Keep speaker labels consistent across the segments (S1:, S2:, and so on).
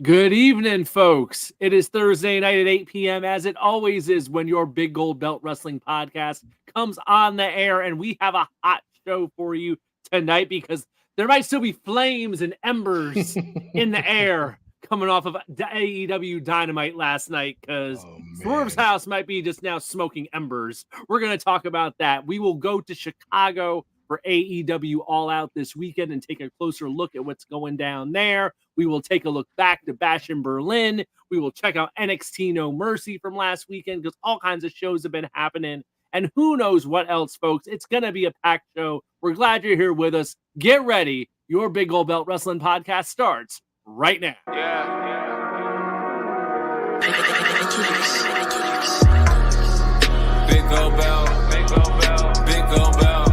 S1: Good evening, folks. It is Thursday night at 8 p.m., as it always is when your Big Gold Belt Wrestling podcast comes on the air, and we have a hot show for you tonight because there might still be flames and embers in the air coming off of AEW Dynamite last night because Swerve's house might be just now smoking embers. We're going to talk about that. We will go to Chicago for AEW All Out this weekend and take a closer look at what's going down there. We will take a look back to Bash in Berlin. We will check out NXT No Mercy from last weekend because all kinds of shows have been happening. And who knows what else, folks. It's going to be a packed show. We're glad you're here with us. Get ready. Your Big Gold Belt Wrestling podcast starts right now.
S2: Big Gold Belt, Big Gold Belt, Big Gold Belt.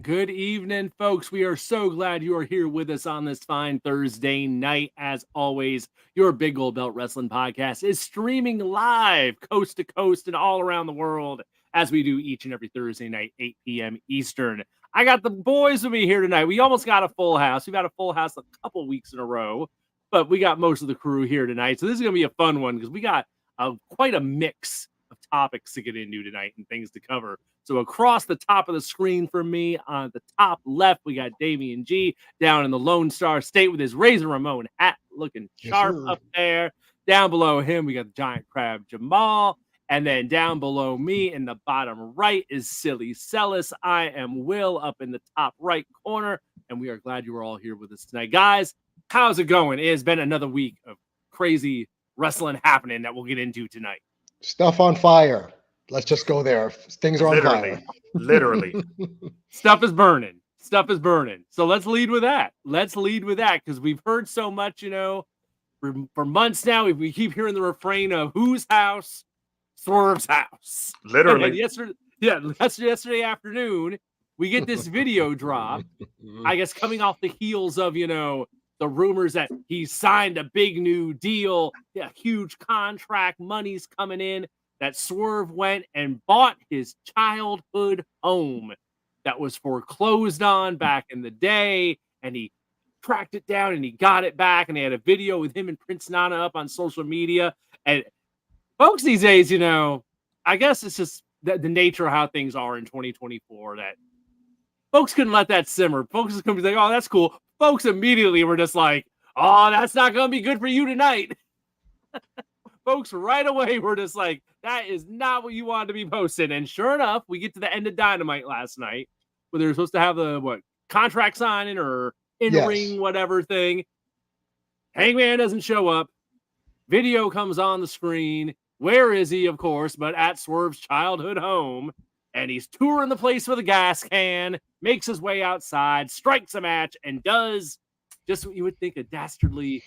S1: Good evening, folks. We are so glad you are here with us on this fine Thursday night. As always, your Big Gold Belt Wrestling podcast is streaming live coast to coast and all around the world as we do each and every Thursday night, 8 p.m. Eastern. I got the boys with me here tonight. We almost got a full house. We've had a full house a couple weeks in a row, but we got most of the crew here tonight. So this is going to be a fun one because we got quite a mix of topics to get into tonight and things to cover. So across the top of the screen from me, on the top left, we got Damian G down in the Lone Star State with his Razor Ramon hat looking sharp up there. Down below him, we got the Giant Crab Jamal. And then down below me in the bottom right is Silly Celis. I am Will up in the top right corner. And we are glad you are all here with us tonight. Guys, how's it going? It has been another week of crazy wrestling happening that we'll get into tonight.
S3: Stuff on fire. Let's just go there. Things are on fire.
S1: Literally. Stuff is burning. Stuff is burning. So let's lead with that. Because we've heard so much, for months now. We keep hearing the refrain of whose house? Swerve's house.
S4: Literally.
S1: Yesterday afternoon, we get this video drop. I guess coming off the heels of, the rumors that he signed a big new deal, a huge contract, money's coming in. That Swerve went and bought his childhood home that was foreclosed on back in the day, and he tracked it down and he got it back, and they had a video with him and Prince Nana up on social media. And folks these days, I guess it's just the nature of how things are in 2024 that folks couldn't let that simmer. Folks is going to be like, oh, that's cool. Folks immediately were just like, oh, that's not going to be good for you tonight. Folks right away were just like, that is not what you wanted to be posting. And sure enough, we get to the end of Dynamite last night where they were supposed to have the contract signing or in-ring whatever thing. Hangman doesn't show up. Video comes on the screen. Where is he, of course, but at Swerve's childhood home. And he's touring the place with a gas can, makes his way outside, strikes a match, and does just what you would think a dastardly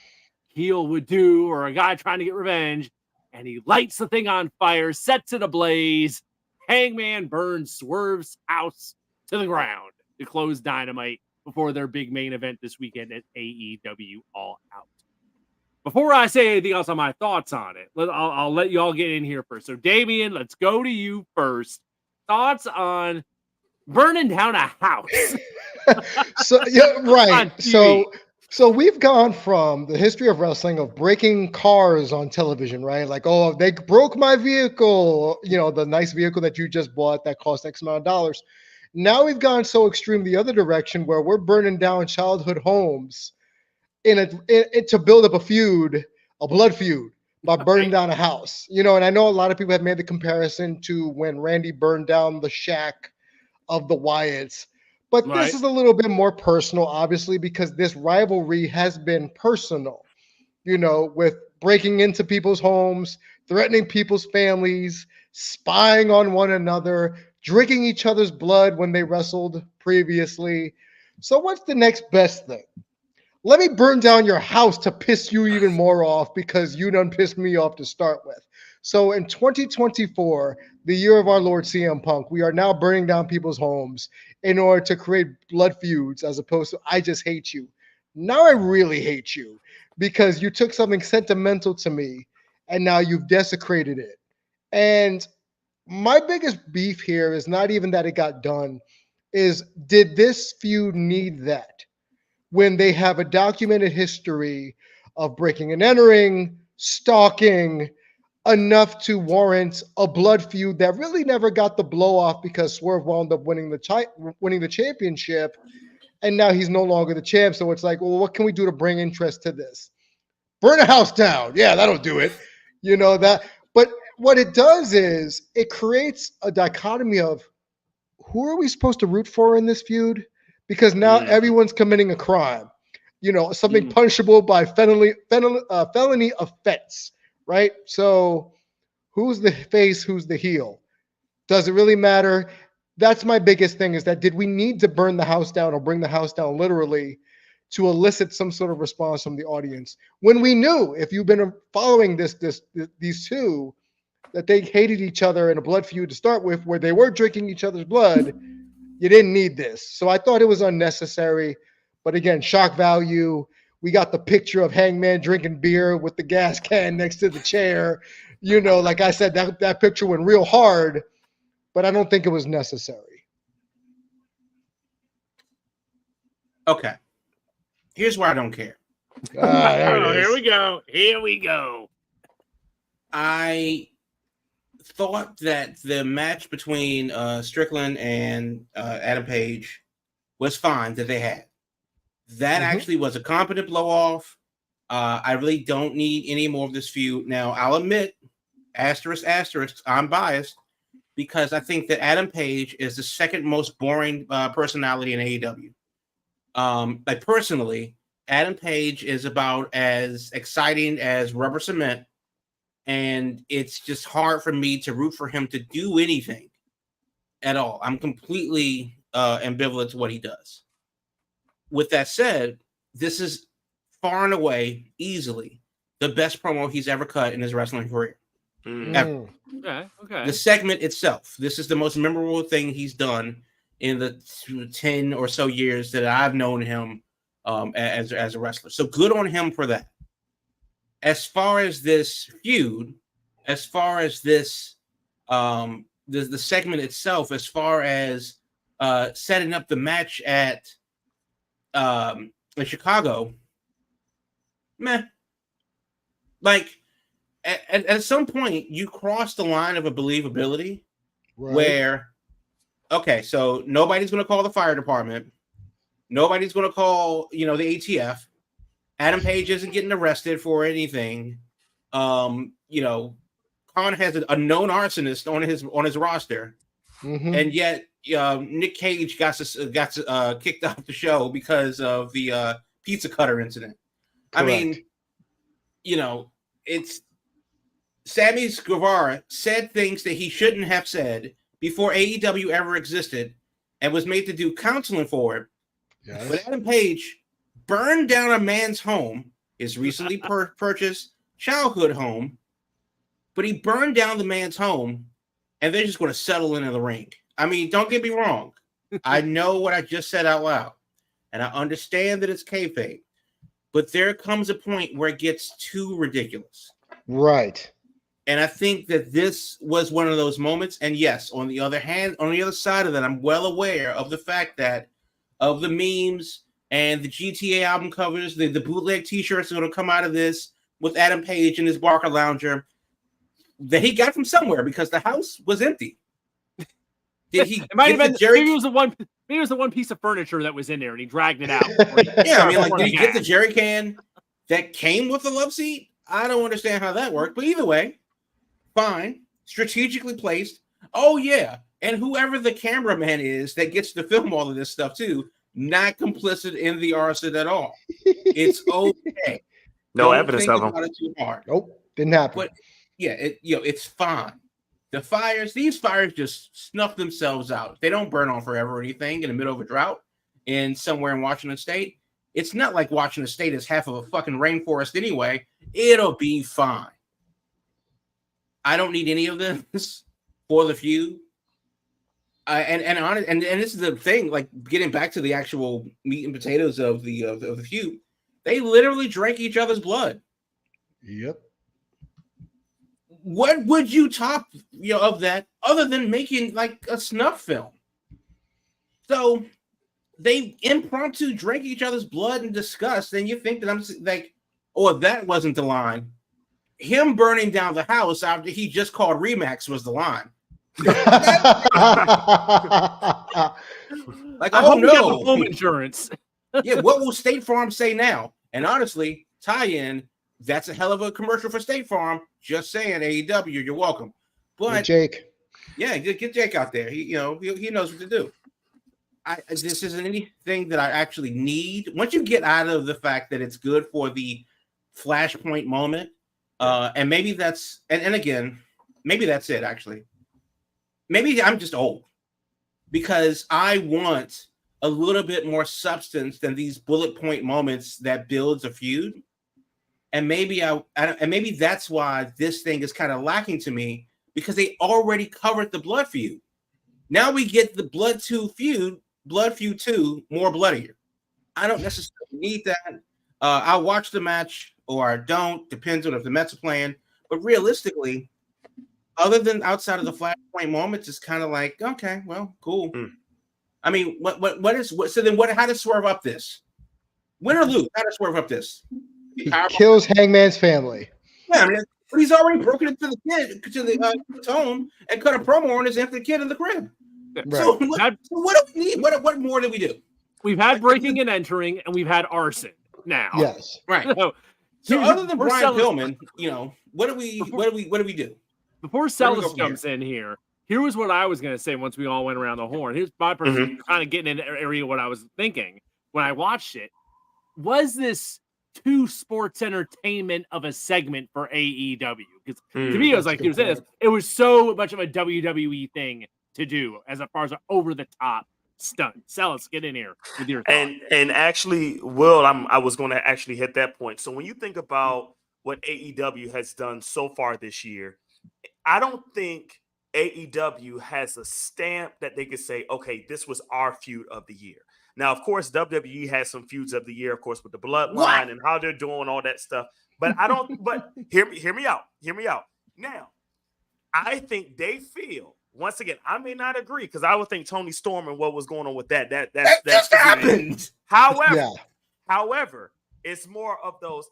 S1: heel would do, or a guy trying to get revenge, and he lights the thing on fire, sets it ablaze. Hangman burns Swerve's house to the ground to close Dynamite before their big main event this weekend at AEW All Out. Before I say anything else on my thoughts on it, I'll let you all get in here first. So, Damian, let's go to you first. Thoughts on burning down a house?
S3: So we've gone from the history of wrestling of breaking cars on television, right? Like, oh, they broke my vehicle, the nice vehicle that you just bought that cost X amount of dollars. Now we've gone so extreme the other direction where we're burning down childhood homes to build up a blood feud by burning down a house. And I know a lot of people have made the comparison to when Randy burned down the shack of the Wyatts. But this is a little bit more personal, obviously, because this rivalry has been personal, with breaking into people's homes, threatening people's families, spying on one another, drinking each other's blood when they wrestled previously. So what's the next best thing? Let me burn down your house to piss you even more off because you done pissed me off to start with. So in 2024, the year of our Lord CM Punk, we are now burning down people's homes in order to create blood feuds as opposed to I just hate you. Now I really hate you. because you took something sentimental to me and now you've desecrated it. And my biggest beef here is not even that it got done, is did this feud need that? When they have a documented history of breaking and entering, stalking, enough to warrant a blood feud that really never got the blow off because Swerve wound up winning the championship, and now he's no longer the champ. So it's like, well, what can we do to bring interest to this? Burn a house down. Yeah, that'll do it. You know that. But what it does is it creates a dichotomy of who are we supposed to root for in this feud? Because now everyone's committing a crime. You know, something punishable by felony offense, right? So who's the face, who's the heel? Does it really matter? That's my biggest thing, is that did we need to burn the house down or bring the house down literally to elicit some sort of response from the audience? When we knew, if you've been following these two, that they hated each other in a blood feud to start with, where they were drinking each other's blood, you didn't need this. So I thought it was unnecessary. But again, shock value. We got the picture of Hangman drinking beer with the gas can next to the chair. You know, like I said, that picture went real hard, but I don't think it was necessary.
S4: Okay. Here's why I don't care.
S1: Here we go. Here we go.
S4: I thought that the match between Strickland and Adam Page was fine that they had. That actually was a competent blow off. I really don't need any more of this feud. Now, I'll admit, asterisk, I'm biased because I think that Adam Page is the second most boring personality in AEW. Like personally, Adam Page is about as exciting as rubber cement, and it's just hard for me to root for him to do anything at all. I'm completely ambivalent to what he does. With that said, this is far and away, easily, the best promo he's ever cut in his wrestling career. Ever.
S1: Okay.
S4: The segment itself, this is the most memorable thing he's done in the 10 or so years that I've known him as a wrestler. So good on him for that. As far as this feud, as far as this, the segment itself, as far as setting up the match in Chicago, meh. Like at some point you cross the line of a believability where, okay, so nobody's going to call the fire department, nobody's going to call the ATF. Adam Page isn't getting arrested for anything. Khan has a known arsonist on his roster, and yet Nick Cage got kicked off the show because of the pizza cutter incident. Correct. I mean, it's Sammy Guevara said things that he shouldn't have said before AEW ever existed, and was made to do counseling for it. Yes. But Adam Page burned down a man's home, his recently purchased childhood home, but he burned down the man's home, and they're just going to settle into the ring. I mean, don't get me wrong. I know what I just said out loud, and I understand that it's kayfabe, but there comes a point where it gets too ridiculous.
S3: Right.
S4: And I think that this was one of those moments. And yes, on the other side of that, I'm well aware of the fact that of the memes and the GTA album covers, the bootleg t-shirts are going to come out of this with Adam Page and his Barker Lounger that he got from somewhere because the house was empty. Did he?
S1: It might have been maybe it was the one piece of furniture that was in there and he dragged it out.
S4: Yeah, I mean, like, did he get the jerry can that came with the love seat? I don't understand how that worked, but either way, fine, strategically placed. Oh yeah, and whoever the cameraman is that gets to film all of this stuff too, not complicit in the arson at all. It's okay.
S5: No evidence of him.
S4: Too hard.
S3: Nope, didn't happen.
S4: But yeah, it's fine. These fires just snuff themselves out. They don't burn on forever or anything in the middle of a drought in somewhere in Washington State. It's not like Washington State is half of a fucking rainforest anyway. It'll be fine. I don't need any of this for the feud. And this is the thing, like getting back to the actual meat and potatoes of the feud. They literally drank each other's blood.
S3: Yep.
S4: What would you top of that other than making like a snuff film? So they impromptu drank each other's blood and disgust, and you think that I'm like, oh, that wasn't the line. Him burning down the house after he just called Remax was the line. Like,
S1: I hope you got the home insurance.
S4: Yeah, what will State Farm say now? And honestly, tie-in, that's a hell of a commercial for State Farm. Just saying, AEW, you're welcome. But
S3: Jake,
S4: yeah, get Jake out there. He knows what to do. This isn't anything that I actually need. Once you get out of the fact that it's good for the flashpoint moment, and maybe that's and again, maybe that's it. Actually, maybe I'm just old because I want a little bit more substance than these bullet point moments that builds a feud. And maybe maybe that's why this thing is kind of lacking to me, because they already covered the blood feud. Now we get the blood feud 2 more bloodier. I don't necessarily need that. I'll watch the match or I don't, depends on if the Mets are playing. But realistically, other than outside of the flashpoint moments, it's kind of like, okay, well, cool. I mean, so then how does Swerve up this? Win or lose, how does Swerve up this?
S3: he kills Hangman's family.
S4: Yeah, I mean, he's already broken into the kid to the home and cut a promo on his empty kid in the crib.
S3: Right.
S4: So what do we need? What more do we do?
S1: We've had breaking and entering, and we've had arson. Now,
S3: Yes,
S4: right. So other than Brian Pillman, what do we do?
S1: Before Celis jumps in here was what I was going to say once we all went around the horn. Here's my person kind of getting in the area what I was thinking when I watched it. Was this too sports entertainment of a segment for AEW? Because to me, it was like it was so much of a WWE thing to do as far as an over the top stunt. Celis, get in here with your thoughts.
S5: And actually, Will, I was going to actually hit that point. So when you think about what AEW has done so far this year, I don't think AEW has a stamp that they could say, okay, this was our feud of the year. Now, of course, WWE has some feuds of the year, of course, with the Bloodline and how they're doing all that stuff. But I don't. But hear me out. Hear me out. Now, I think they feel. Once again, I may not agree because I would think Tony Storm and what was going on with that just happened. However, it's more of those.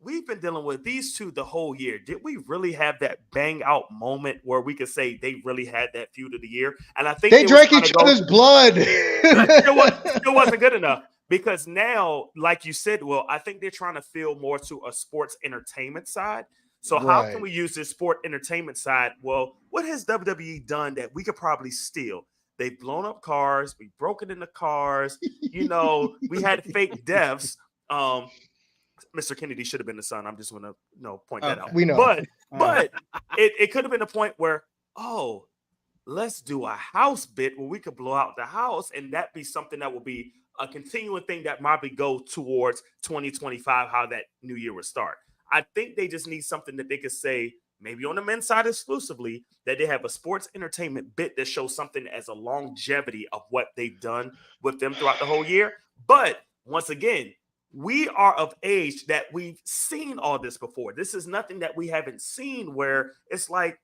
S5: We've been dealing with these two the whole year. Did we really have that bang out moment where we could say they really had that feud of the year? And I think
S3: they drank each other's blood.
S5: It wasn't good enough because now, like you said, Will, I think they're trying to feel more to a sports entertainment side. So how can we use this sport entertainment side? Well, what has WWE done that we could probably steal? They've blown up cars. We've broken into cars. We had fake deaths. Mr. Kennedy should have been the son. I'm just going to point that out.
S3: We know.
S5: But it could have been a point where, let's do a house bit where we could blow out the house, and that be something that will be a continuing thing that might go towards 2025, how that new year would start. I think they just need something that they could say, maybe on the men's side exclusively, that they have a sports entertainment bit that shows something as a longevity of what they've done with them throughout the whole year. But once again, we are of age that we've seen all this before. This is nothing that we haven't seen where it's like,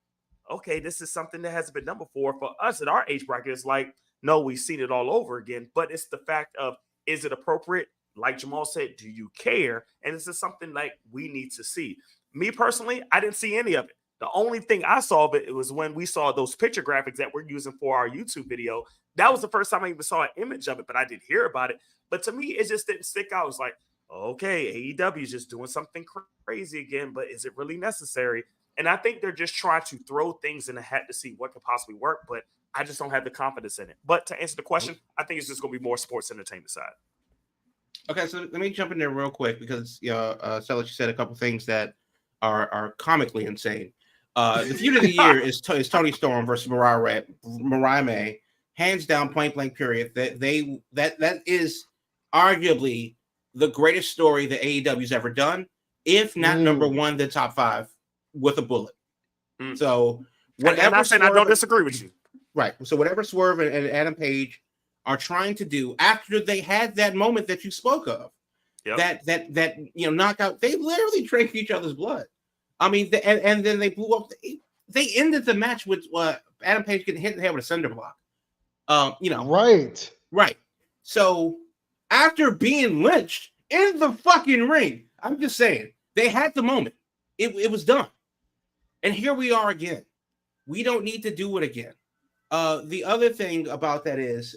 S5: okay, this is something that hasn't been done before. For us at our age bracket, it's like, no, we've seen it all over again. But it's the fact of, is it appropriate? Like Jamal said, do you care? And this is something like we need to see. Me personally, I didn't see any of it. The only thing I saw of it was when we saw those picture graphics that we're using for our YouTube video. That was the first time I even saw an image of it, but I did hear about it. But to me, it just didn't stick out. It was like, okay, AEW is just doing something crazy again, but is it really necessary? And I think they're just trying to throw things in the hat to see what could possibly work, but I just don't have the confidence in it. But to answer the question, I think it's just going to be more sports entertainment side.
S4: Okay, so let me jump in there real quick because Celis, you said a couple things that are comically insane. The feud of the year is Tony Storm versus Mariah May, hands down, point blank, period. That is arguably the greatest story that AEW's ever done, if not number one, the top 5 with a bullet. So whatever,
S5: I don't disagree with you.
S4: Right. So whatever Swerve and Adam Page are trying to do after they had that moment that you spoke of,
S5: Yep.
S4: that knockout. They literally drank each other's blood. I mean, and then they blew up. They ended the match with Adam Page getting hit in the head with a cinder block.
S3: Right.
S4: So after being lynched in the fucking ring, I'm just saying they had the moment. It was done, and here we are again. We don't need to do it again. The other thing about that is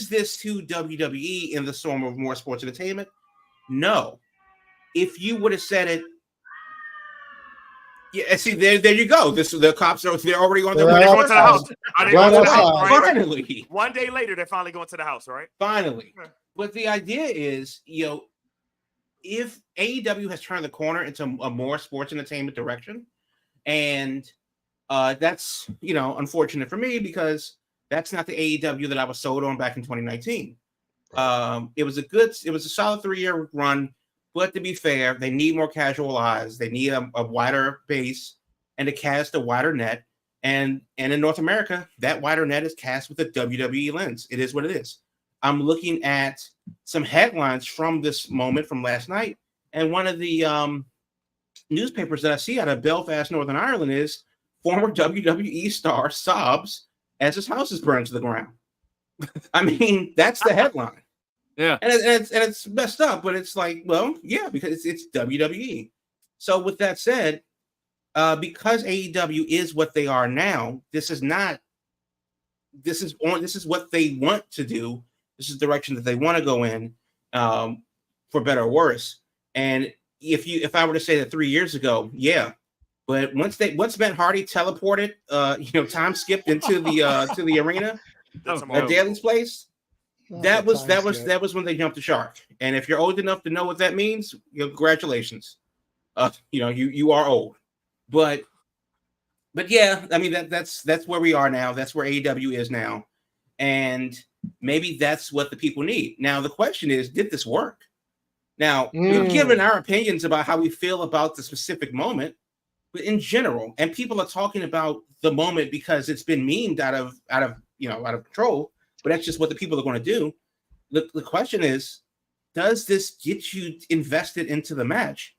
S4: this to WWE in the storm of more sports entertainment? No. If you would have said it, yeah. See, there you go. The cops they're already on their way.
S5: They're going to the house. Are they going to the house? Right?
S4: Finally,
S5: one day later, they're finally going to the house, right?
S4: Finally, but the idea is, if AEW has turned the corner into a more sports entertainment direction, and that's unfortunate for me because that's not the AEW that I was sold on back in 2019. It was a solid 3-year run, but to be fair, they need more casual eyes. They need a wider base and to cast a wider net. And in North America, that wider net is cast with a WWE lens. It is what it is. I'm looking at some headlines from this moment from last night, and one of the newspapers that I see out of Belfast, Northern Ireland, is former WWE star sobs as his house is burned to the ground. I mean, that's the headline.
S1: Yeah,
S4: and it's messed up, but it's like, well, yeah, because it's WWE. So with that said, because AEW is what they are now, this is what they want to do. This is the direction that they want to go in, for better or worse. And if I were to say that 3 years ago, yeah. But once Matt Hardy teleported, time skipped into the arena at Daly's place, that was when they jumped the shark. And if you're old enough to know what that means, congratulations. You are old. But yeah, I mean that's where we are now. That's where AEW is now. And maybe that's what the people need. Now the question is, did this work? Now we've given our opinions about how we feel about the specific moment. But in general, and people are talking about the moment because it's been memed out of control. But that's just what the people are going to do. The question is, does this get you invested into the match,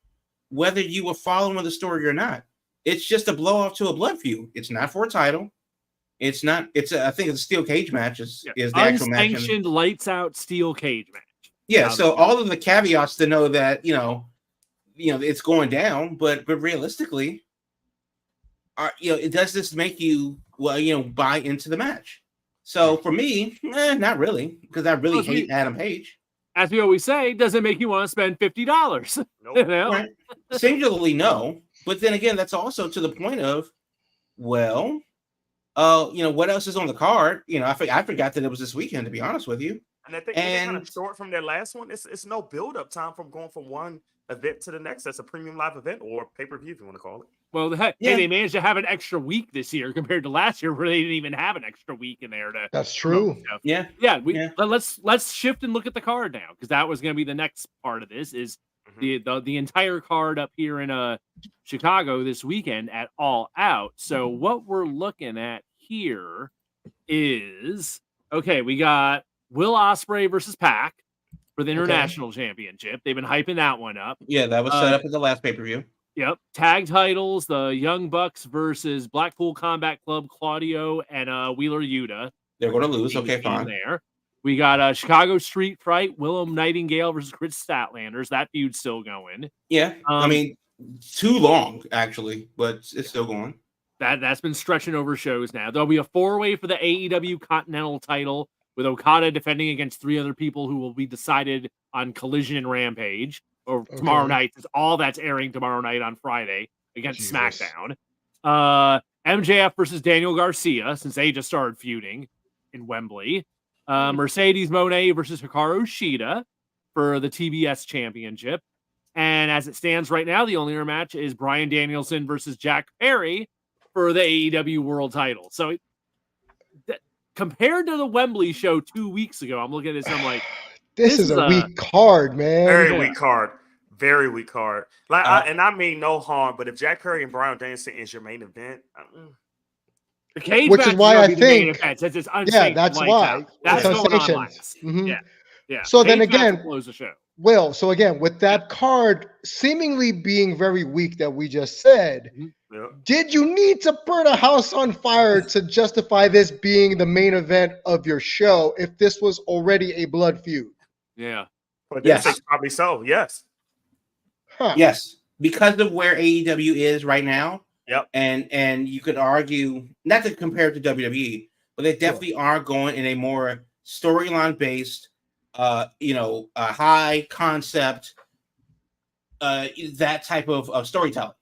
S4: whether you were following the story or not? It's just a blow off to a blood feud. It's not for a title. It's not. I think it's a steel cage match. Is the actual match?
S1: Unsanctioned lights out steel cage match.
S4: Yeah. So all of the caveats to know that it's going down, but realistically, does this make you buy into the match? So for me, not really, because I really hate Adam Page.
S1: As we always say, does it make you want to spend $50?
S5: Nope.
S4: Right. Singularly, no. But then again, that's also to the point of, well, what else is on the card? I forgot that it was this weekend, to be honest with you.
S5: And I think they kind of short from their last one. It's no build-up time from going from one event to the next. That's a premium live event or pay-per-view, if you want to call it.
S1: Well, they managed to have an extra week this year compared to last year, where they didn't even have an extra week in there.
S3: That's true.
S4: Yeah.
S1: Let's shift and look at the card now, because that was going to be the next part of this. Is the entire card up here in Chicago this weekend at All Out. So what we're looking at here is, we got Will Ospreay versus Pac for the International Championship. They've been hyping that one up.
S4: Yeah, that was set up at the last pay-per-view.
S1: Yep. Tag titles, the Young Bucks versus Blackpool Combat Club, Claudio and Wheeler Yuta.
S4: They're going to lose. Okay, fine.
S1: There. We got Chicago Street Fight, Willem Nightingale versus Chris Statlanders. That feud's still going.
S4: Yeah. I mean, too long, actually, but it's still going.
S1: That's been stretching over shows now. There'll be a 4-way for the AEW Continental title, with Okada defending against 3 other people who will be decided on Collision and Rampage or tomorrow night. All that's airing tomorrow night on Friday against SmackDown. MJF versus Daniel Garcia, since they just started feuding in Wembley. Mercedes Moné versus Hikaru Shida for the TBS Championship. And as it stands right now, the only other match is Bryan Danielson versus Jack Perry for the AEW World title. So compared to the Wembley show 2 weeks ago, I'm looking at this and I'm like,
S3: this is a weak card, man.
S5: Very weak card. Very weak card. I mean no harm, but if Jack Perry and Bryan Danielson is your main event,
S1: the cage
S3: which
S1: match
S3: is why I think,
S1: it's unsafe.
S3: That's why.
S1: That's going on last.
S3: Mm-hmm.
S1: Yeah.
S3: So then again,
S1: close the show.
S3: Will, so again, with that card seemingly being very weak that we just said,
S5: Yeah.
S3: did you need to burn a house on fire to justify this being the main event of your show if this was already a blood feud?
S1: Yeah.
S5: For this
S4: Yes.
S5: sake, probably so. Yes.
S3: Huh.
S4: Yes, because of where AEW is right now.
S5: Yep.
S4: And you could argue, not to compare it to WWE, but they definitely are going in a more storyline based, high concept, that type of storytelling.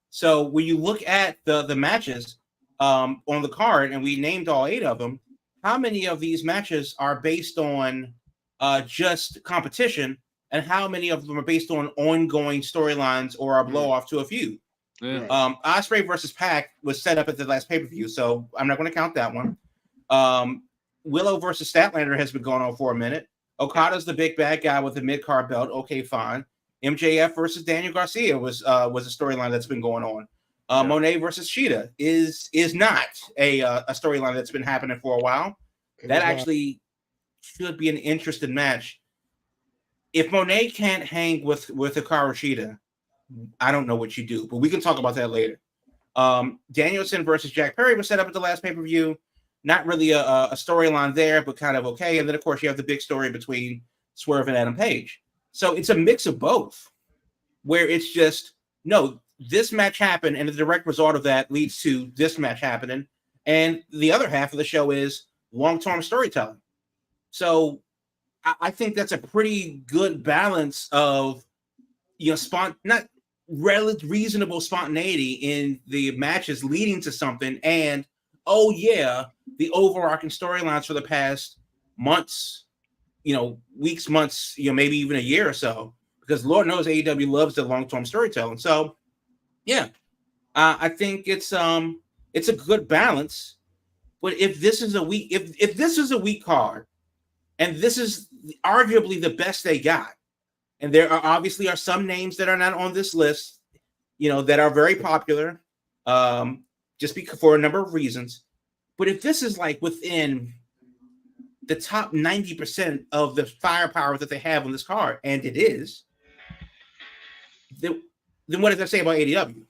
S4: So when you look at the matches on the card, and we named all 8 of them, how many of these matches are based on just competition, and how many of them are based on ongoing storylines or a blow off to a feud?
S1: Yeah.
S4: Ospreay versus Pac was set up at the last pay-per-view, so I'm not going to count that one. Willow versus Statlander has been going on for a minute. Okada's the big bad guy with the mid-card belt. Okay, fine. MJF versus Daniel Garcia was a storyline that's been going on. Monet versus Sheeta is not a storyline that's been happening for a while. That actually should be an interesting match. If Monet can't hang with Hikaru Shida, I don't know what you do, but we can talk about that later. Danielson versus Jack Perry was set up at the last pay-per-view. Not really a storyline there, but kind of okay. And then, of course, you have the big story between Swerve and Adam Page. So it's a mix of both, where it's just, no, this match happened, and the direct result of that leads to this match happening. And the other half of the show is long-term storytelling. So I think that's a pretty good balance of, not reasonable spontaneity in the matches leading to something, and the overarching storylines for the past months, weeks, months, maybe even a year or so, because Lord knows AEW loves the long-term storytelling. So I think it's a good balance. But if this is a weak, if this is a weak card, and this is arguably the best they got, and there are obviously some names that are not on this list, that are very popular, just because for a number of reasons. But if this is like within the top 90% of the firepower that they have on this card, and it is, then what does that say about AEW?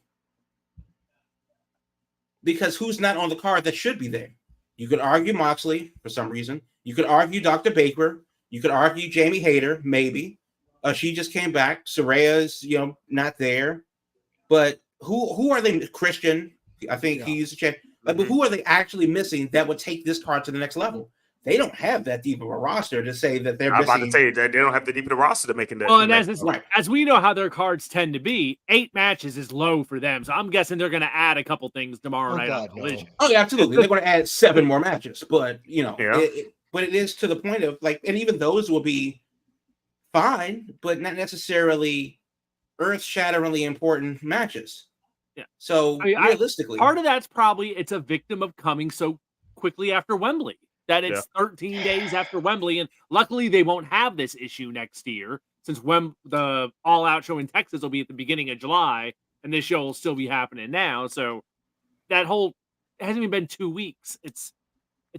S4: Because who's not on the card that should be there? You could argue Moxley for some reason. You could argue Dr. Baker. You could argue Jamie Hayter, maybe. She just came back. Soraya's, not there. But who are they? Christian, I think he's a champ. But who are they actually missing that would take this card to the next level? They don't have that deep of a roster to say that they're
S5: I'm
S4: missing.
S5: about to say that they don't have the deep of the roster to make it.
S1: Well, and as we know how their cards tend to be, 8 matches is low for them. So I'm guessing they're going to add a couple things tomorrow night on Collision.
S4: Oh, yeah, absolutely. They're going to add 7 more matches. But, but it is to the point of and even those will be fine, but not necessarily earth-shatteringly important matches.
S1: Yeah.
S4: So realistically,
S1: part of that's probably it's a victim of coming so quickly after Wembley. That it's 13 days after Wembley, and luckily they won't have this issue next year since the All Out show in Texas will be at the beginning of July, and this show will still be happening now. So that it hasn't even been 2 weeks. It's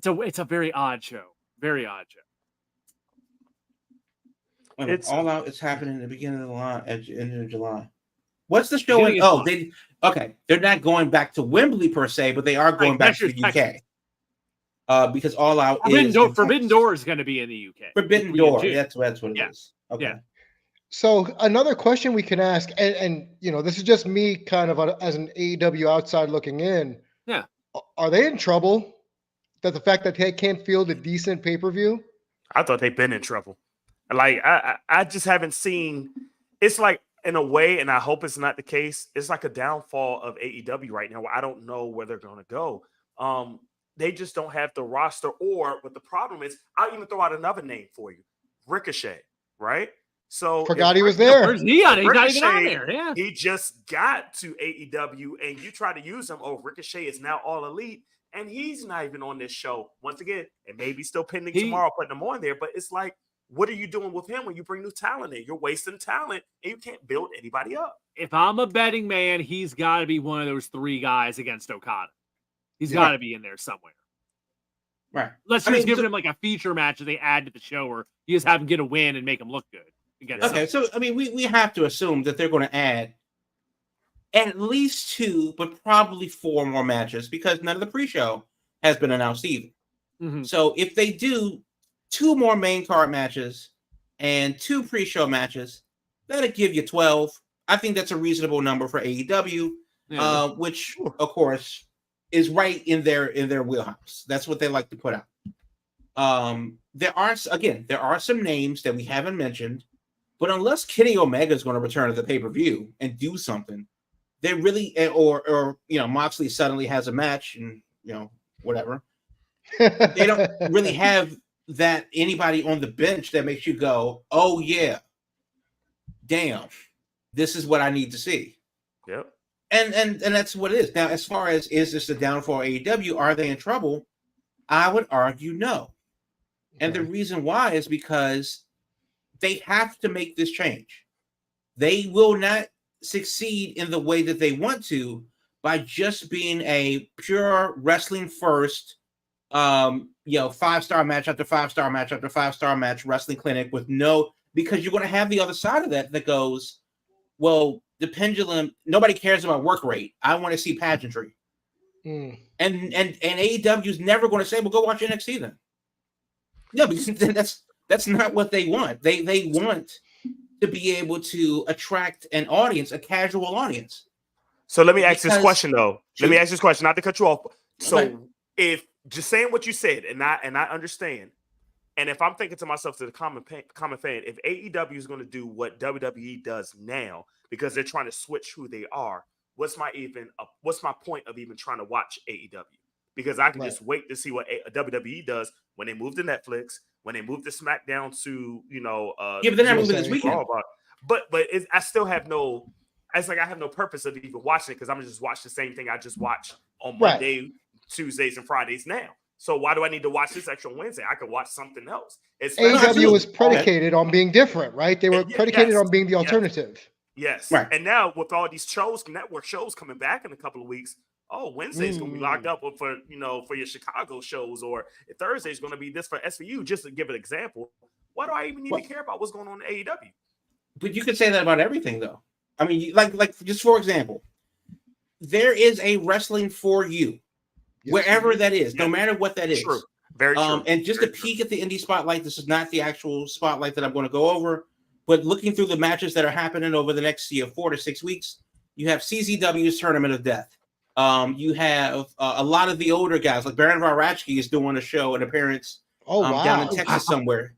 S1: a very odd show, very odd show.
S4: It's All Out is happening at the beginning of the end of July. What's the show? They're not going back to Wembley per se, but they are going back to the UK. Because All Out
S1: Forbidden Door is going to be in the UK.
S4: Forbidden Door, that's what it is. Okay.
S1: Yeah.
S3: So another question we can ask, and this is just me kind of as an AEW outside looking in.
S1: Yeah.
S3: Are they in trouble that the fact that they can't field a decent pay-per-view?
S5: I thought they've been in trouble. Like I just haven't seen. It's like, in a way, and I hope it's not the case, it's like a downfall of AEW right now where I don't know where they're going to go. They just don't have the roster, or what the problem is, I'll even throw out another name for you. Ricochet, right? So
S3: forgot he was there.
S1: Where's he on? He's not even on there. Yeah.
S5: He just got to AEW, and you try to use him. Oh, Ricochet is now All Elite, and he's not even on this show. Once again, it may be still pending tomorrow, putting him on there, but it's like, what are you doing with him when you bring new talent in? You're wasting talent, and you can't build anybody up.
S1: If I'm a betting man, he's got to be one of those 3 guys against Okada. He's got to be in there somewhere.
S4: Right.
S1: Let's just give him like a feature match that they add to the show, or you just have him get a win and make him look good. against
S4: Okay, so I mean, we have to assume that they're going to add at least 2, but probably 4 more matches because none of the pre-show has been announced either.
S1: Mhm.
S4: So if they do 2 more main card matches and 2 pre-show matches, that'll give you 12. I think that's a reasonable number for AEW,
S1: Yeah.
S4: which of course is right in their wheelhouse. That's what they like to put out. There are some names that we haven't mentioned, but unless Kenny Omega is going to return to the pay-per-view and do something, they really or Moxley suddenly has a match and whatever. They don't really have that anybody on the bench that makes you go, oh yeah, damn, this is what I need to see.
S5: Yep.
S4: And that's what it is. Now, as far as is this the downfall of AEW? Are they in trouble? I would argue no. And the reason why is because they have to make this change. They will not succeed in the way that they want to by just being a pure wrestling first 5-star match after 5-star match after 5-star match wrestling clinic with because you're going to have the other side of that goes, well, the pendulum, nobody cares about work rate. I want to see pageantry. And AEW is never going to say, well, go watch NXT then. No, because that's not what they want. They want to be able to attract an audience, a casual audience.
S5: So let me ask this question though.
S4: Sure.
S5: Let me ask this question, not to cut you off. So
S4: Okay.
S5: if just saying what you said, and I understand, and if I'm thinking to myself, to the common fan, if AEW is going to do what WWE does now because they're trying to switch who they are, what's my point of even trying to watch AEW? Because I can just wait to see what WWE does when they move to Netflix, when they move to SmackDown to
S4: but they're not moving this weekend.
S5: But I still have no. It's like I have no purpose of even watching it because I'm gonna just watch the same thing I just watch on Monday, Tuesdays, and Fridays now. So why do I need to watch this extra Wednesday? I could watch something else.
S3: AEW was predicated on being different, right? They were predicated on being the alternative.
S5: Yes.
S4: Right.
S5: And now with all these network shows coming back in a couple of weeks, Wednesday's gonna be locked up for your Chicago shows, or Thursday's gonna be this for SVU. Just to give an example, why do I even need to care about what's going on in AEW?
S4: But you could say that about everything, though. I mean, like just for example, there is a wrestling for you, wherever that is, no matter what that is.
S5: True. Very true.
S4: And just a peek at the indie spotlight. This is not the actual spotlight that I'm going to go over, but looking through the matches that are happening over the next 4 to 6 weeks, you have CZW's Tournament of Death. You have a lot of the older guys, like Baron Varachki is doing a show, an appearance down in Texas somewhere.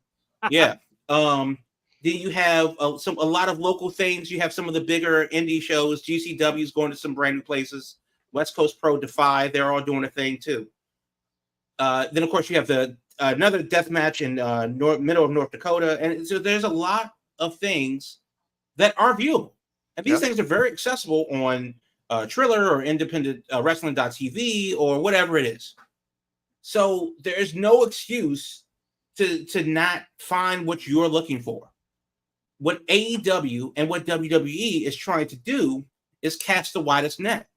S4: Yeah. Then you have a lot of local things. You have some of the bigger indie shows. GCW is going to some brand new places. West Coast Pro Defy, they're all doing a thing too. Then of course you have another death match in middle of North Dakota, and so there's a lot of things that are viewable, and these things are very accessible on Triller or Independent Wrestling.tv or whatever it is. So there's no excuse to not find what you're looking for. What AEW and what WWE is trying to do is cast the widest net.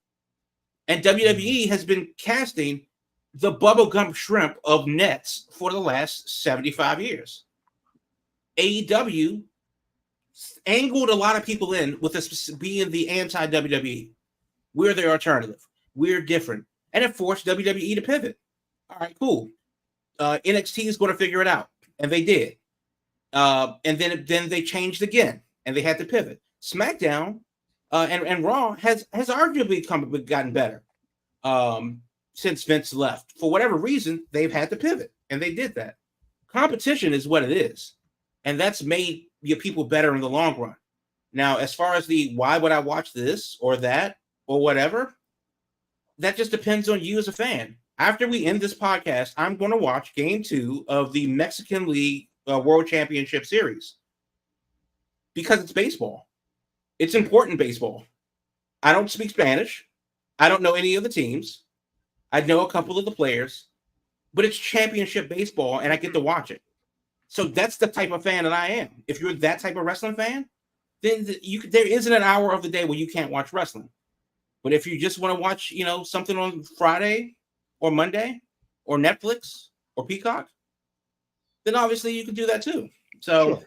S4: And WWE has been casting the bubblegum shrimp of nets for the last 75 years. AEW angled a lot of people in with us being the anti-WWE. We're the alternative. We're different. And it forced WWE to pivot. All right, cool. NXT is going to figure it out. And they did. And then they changed again, and they had to pivot. SmackDown and Raw has arguably gotten better since Vince left. For whatever reason, they've had to pivot, and they did that. Competition is what it is, and that's made your people better in the long run. Now, as far as why would I watch this or that or whatever, that just depends on you as a fan. After we end this podcast, I'm going to watch Game 2 of the Mexican League World Championship Series because it's baseball. It's important baseball. I don't speak Spanish. I don't know any of the teams. I know a couple of the players, but it's championship baseball and I get to watch it. So that's the type of fan that I am. If you're that type of wrestling fan, then there isn't an hour of the day where you can't watch wrestling. But if you just want to watch, something on Friday or Monday or Netflix or Peacock, then obviously you can do that too. So,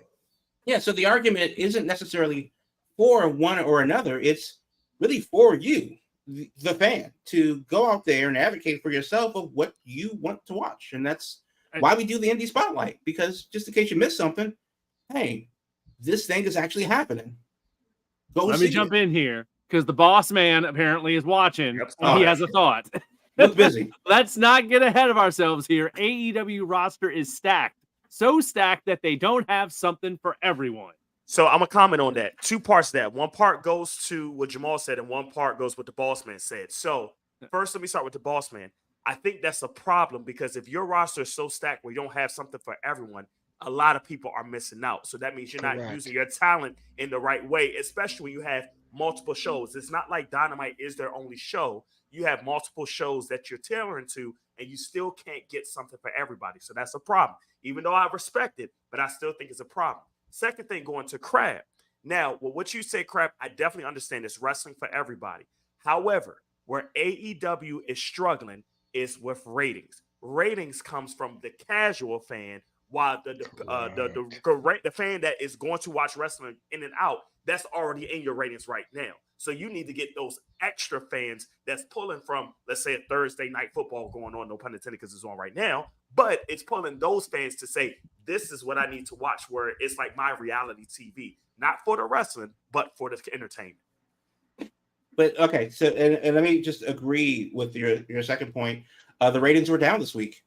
S4: Yeah, so the argument isn't necessarily for one or another. It's really for you, the fan, to go out there and advocate for yourself of what you want to watch. And that's why we do the Indie Spotlight, because just in case you miss something, hey, this thing is actually happening.
S1: Let me jump in here, because the boss man apparently is watching.
S5: Yep.
S1: And he has a thought.
S4: Look busy.
S1: Let's not get ahead of ourselves here. AEW roster is stacked. So stacked that they don't have something for everyone.
S5: So I'm gonna comment on that. Two parts of that. One part goes to what Jamal said, and one part goes what the boss man said. So first, let me start with the boss man. I think that's a problem, because if your roster is so stacked where you don't have something for everyone, a lot of people are missing out. So that means you're not using your talent in the right way, especially when you have multiple shows. It's not like Dynamite is their only show. You have multiple shows that you're tailoring to, and you still can't get something for everybody. So that's a problem. Even though I respect it, but I still think it's a problem. Second thing, going to Crab. Now, what you say, Crab, I definitely understand it's wrestling for everybody. However, where AEW is struggling is with ratings. Ratings comes from the casual fan, while the fan that is going to watch wrestling in and out, that's already in your ratings right now. So you need to get those extra fans that's pulling from, let's say, a Thursday night football going on, no pun intended, because it's on right now, but it's pulling those fans to say, this is what I need to watch, where it's like my reality TV, not for the wrestling, but for the entertainment.
S4: But okay, so and let me just agree with your second point. The ratings were down this week.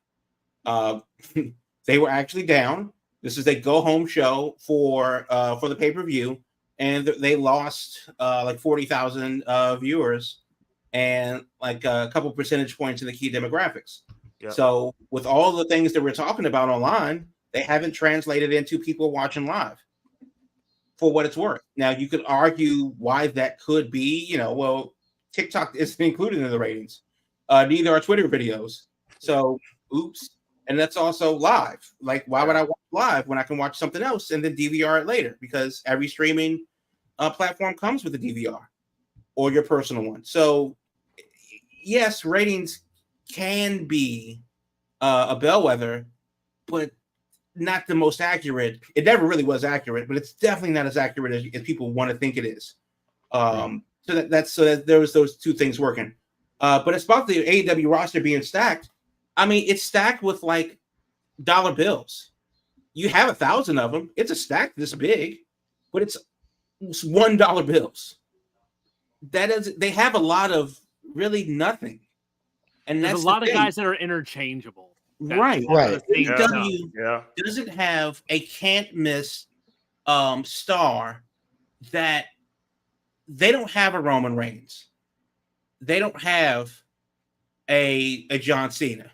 S4: They were actually down. This is a go-home show for the pay-per-view, and they lost like 40,000 viewers and like a couple percentage points in the key demographics. Yep. So with all the things that we're talking about online, they haven't translated into people watching live, for what it's worth. Now, you could argue why that could be. Well, TikTok isn't included in the ratings. Neither are Twitter videos. So, oops. And that's also live. Like, why would I watch live when I can watch something else and then DVR it later? Because every streaming platform comes with a DVR or your personal one. So, yes, ratings can be a bellwether, but not the most accurate. It never really was accurate, but it's definitely not as accurate as people want to think it is. So that there was those two things working. But it's about the AEW roster being stacked. I mean, it's stacked with like dollar bills. You have 1,000 of them. It's a stack this big, but it's $1 bills. They have a lot of really nothing. And
S1: there's
S4: that's
S1: a lot of guys that are interchangeable.
S4: Right.
S5: AEW
S4: doesn't have a can't miss star that they don't have a Roman Reigns. They don't have a John Cena.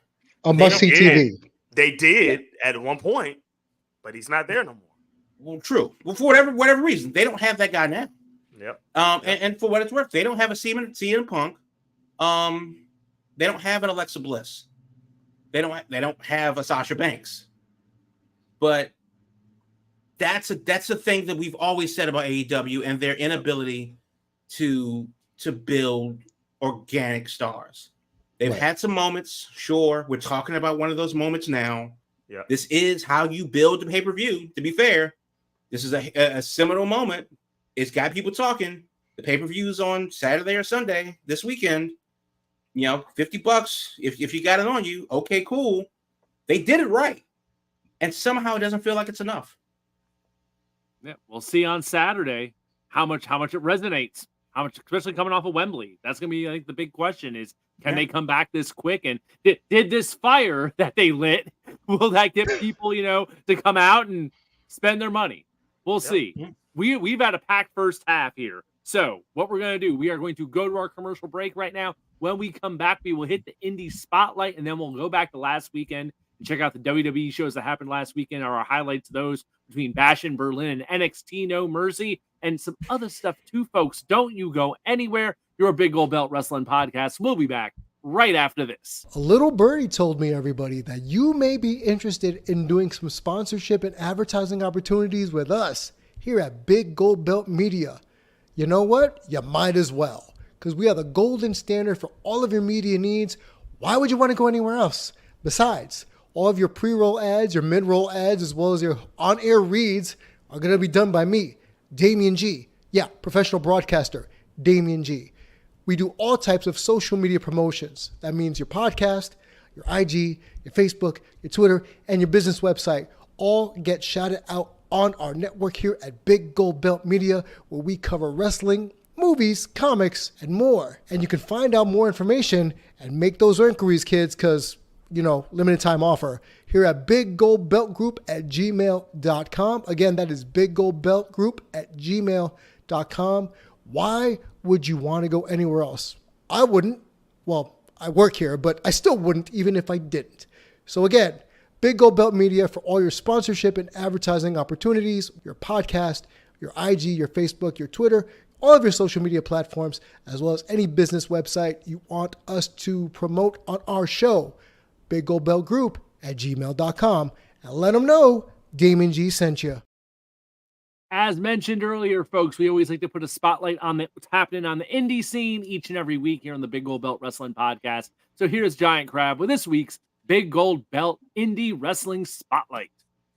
S3: A must-see TV.
S5: They did at one point, but he's not there no more.
S4: Well, true. Well, for whatever reason, they don't have that guy now.
S5: Yep.
S4: And for what it's worth, they don't have a CM Punk. They don't have an Alexa Bliss. They don't have a Sasha Banks. But that's a thing that we've always said about AEW and their inability to build organic stars. They've had some moments, sure. We're talking about one of those moments now.
S5: Yeah.
S4: This is how you build the pay-per-view, to be fair. This is a seminal moment. It's got people talking. The pay-per-view is on Saturday or Sunday this weekend. $50 if you got it on you. Okay, cool. They did it right. And somehow it doesn't feel like it's enough.
S1: Yeah, we'll see on Saturday how much it resonates. How much, especially coming off of Wembley. That's going to be, I think, the big question is, can they come back this quick? And did this fire that they lit, will that get people, to come out and spend their money? We'll see. We've had a packed first half here. So what we're going to do, we are going to go to our commercial break right now. When we come back, we will hit the indie spotlight, and then we'll go back to last weekend and check out the WWE shows that happened last weekend, or our highlights of those between Bash in Berlin and NXT No Mercy, and some other stuff too, folks. Don't you go anywhere. Your Big Gold Belt Wrestling Podcast. We'll be back right after this.
S3: A little birdie told me, everybody, that you may be interested in doing some sponsorship and advertising opportunities with us here at Big Gold Belt Media. You know what? You might as well, because we are the golden standard for all of your media needs. Why would you want to go anywhere else? Besides, all of your pre-roll ads, your mid-roll ads, as well as your on-air reads, are going to be done by me, Damian G. Yeah, professional broadcaster, Damian G. We do all types of social media promotions. That means your podcast, your IG, your Facebook, your Twitter, and your business website all get shouted out on our network here at Big Gold Belt Media, where we cover wrestling, movies, comics, and more. And you can find out more information and make those inquiries, kids, because, limited time offer here at Big Gold Belt Group at gmail.com. Again, that is Big Gold Belt Group at gmail.com. Why would you want to go anywhere else? I wouldn't. Well, I work here, but I still wouldn't even if I didn't. So again, Big Gold Belt Media for all your sponsorship and advertising opportunities, your podcast, your IG, your Facebook, your Twitter, all of your social media platforms, as well as any business website you want us to promote on our show. Big Gold Belt Group at gmail.com, and let them know Damon G sent you.
S1: As mentioned earlier, folks, we always like to put a spotlight on what's happening on the indie scene each and every week here on the Big Gold Belt Wrestling Podcast. So here's Giant Crab with this week's Big Gold Belt Indie Wrestling Spotlight.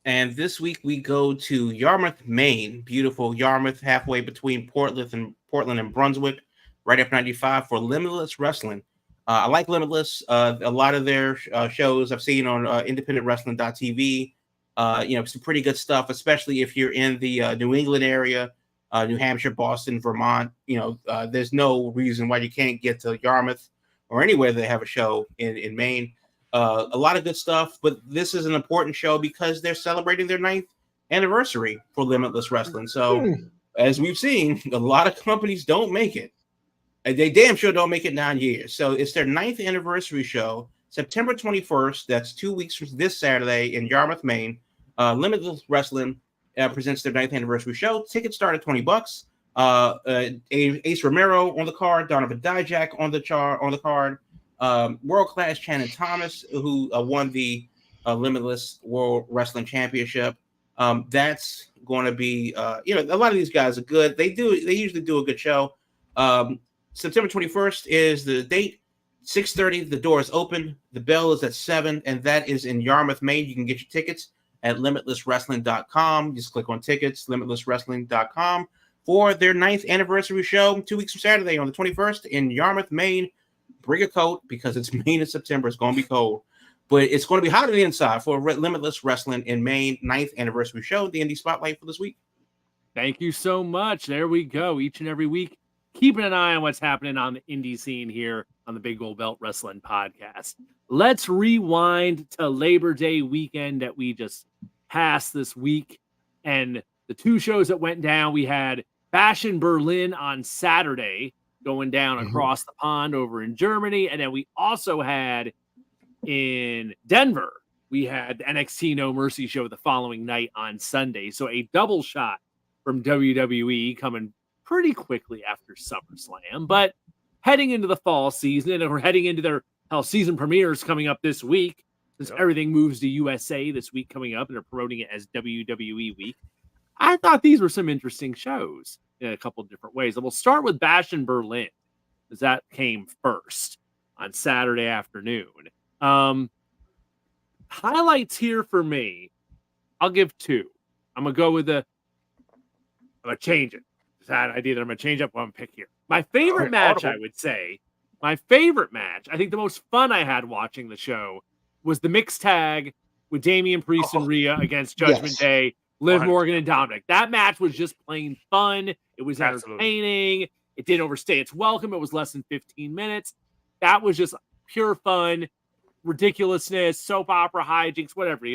S4: And this week we go to Yarmouth, Maine. Beautiful Yarmouth, halfway between Portland and Brunswick, right up 95 for Limitless Wrestling. I like Limitless. A lot of their shows I've seen on independentwrestling.tv. Some pretty good stuff, especially if you're in the New England area, New Hampshire, Boston, Vermont. There's no reason why you can't get to Yarmouth or anywhere they have a show in Maine. A lot of good stuff, but this is an important show because they're celebrating their 9th anniversary for Limitless Wrestling. So, as we've seen, a lot of companies don't make it. They damn sure don't make it 9 years. So, it's their 9th anniversary show, September 21st. That's 2 weeks from this Saturday in Yarmouth, Maine. Limitless Wrestling presents their 9th anniversary show. Tickets start at $20. Ace Romero on the card, Donovan Dijak on the card. World-class Shannon Thomas, who won the Limitless World Wrestling Championship. That's going to be, a lot of these guys are good. They usually do a good show. September 21st is the date. 6:30, the door is open. The bell is at 7, and that is in Yarmouth, Maine. You can get your tickets at limitlesswrestling.com. Just click on tickets, limitlesswrestling.com for their 9th anniversary show 2 weeks from Saturday on the 21st in Yarmouth, Maine. Bring a coat because it's Maine in September. It's going to be cold, but it's going to be hot on the inside for Limitless Wrestling in Maine 9th anniversary show, the Indie Spotlight for this week.
S1: Thank you so much. There we go. Each and every week, keeping an eye on what's happening on the indie scene here on the Big Gold Belt Wrestling Podcast. Let's rewind to Labor Day weekend that we just passed this week. And the two shows that went down, we had Bash in Berlin on Saturday, going down across the pond over in Germany. And then we also had in Denver, we had the NXT No Mercy show the following night on Sunday. So a double shot from WWE coming pretty quickly after SummerSlam, but heading into the fall season, and we're heading into their season premieres coming up this week, since everything moves to USA this week coming up, and they're promoting it as WWE Week. I thought these were some interesting shows in a couple of different ways. And we'll start with Bash in Berlin, because that came first on Saturday afternoon. Highlights here for me, I'll give 2. I'm going to go with I'm going to change it. That idea that I'm going to change up one pick here. My favorite match, I would say, I think the most fun I had watching the show was the mixed tag with Damian Priest and Rhea against Judgment Day, Liv Morgan and Dominic. That match was just plain fun. It was entertaining. It didn't overstay its welcome. It was less than 15 minutes. That was just pure fun, ridiculousness, soap opera hijinks, whatever,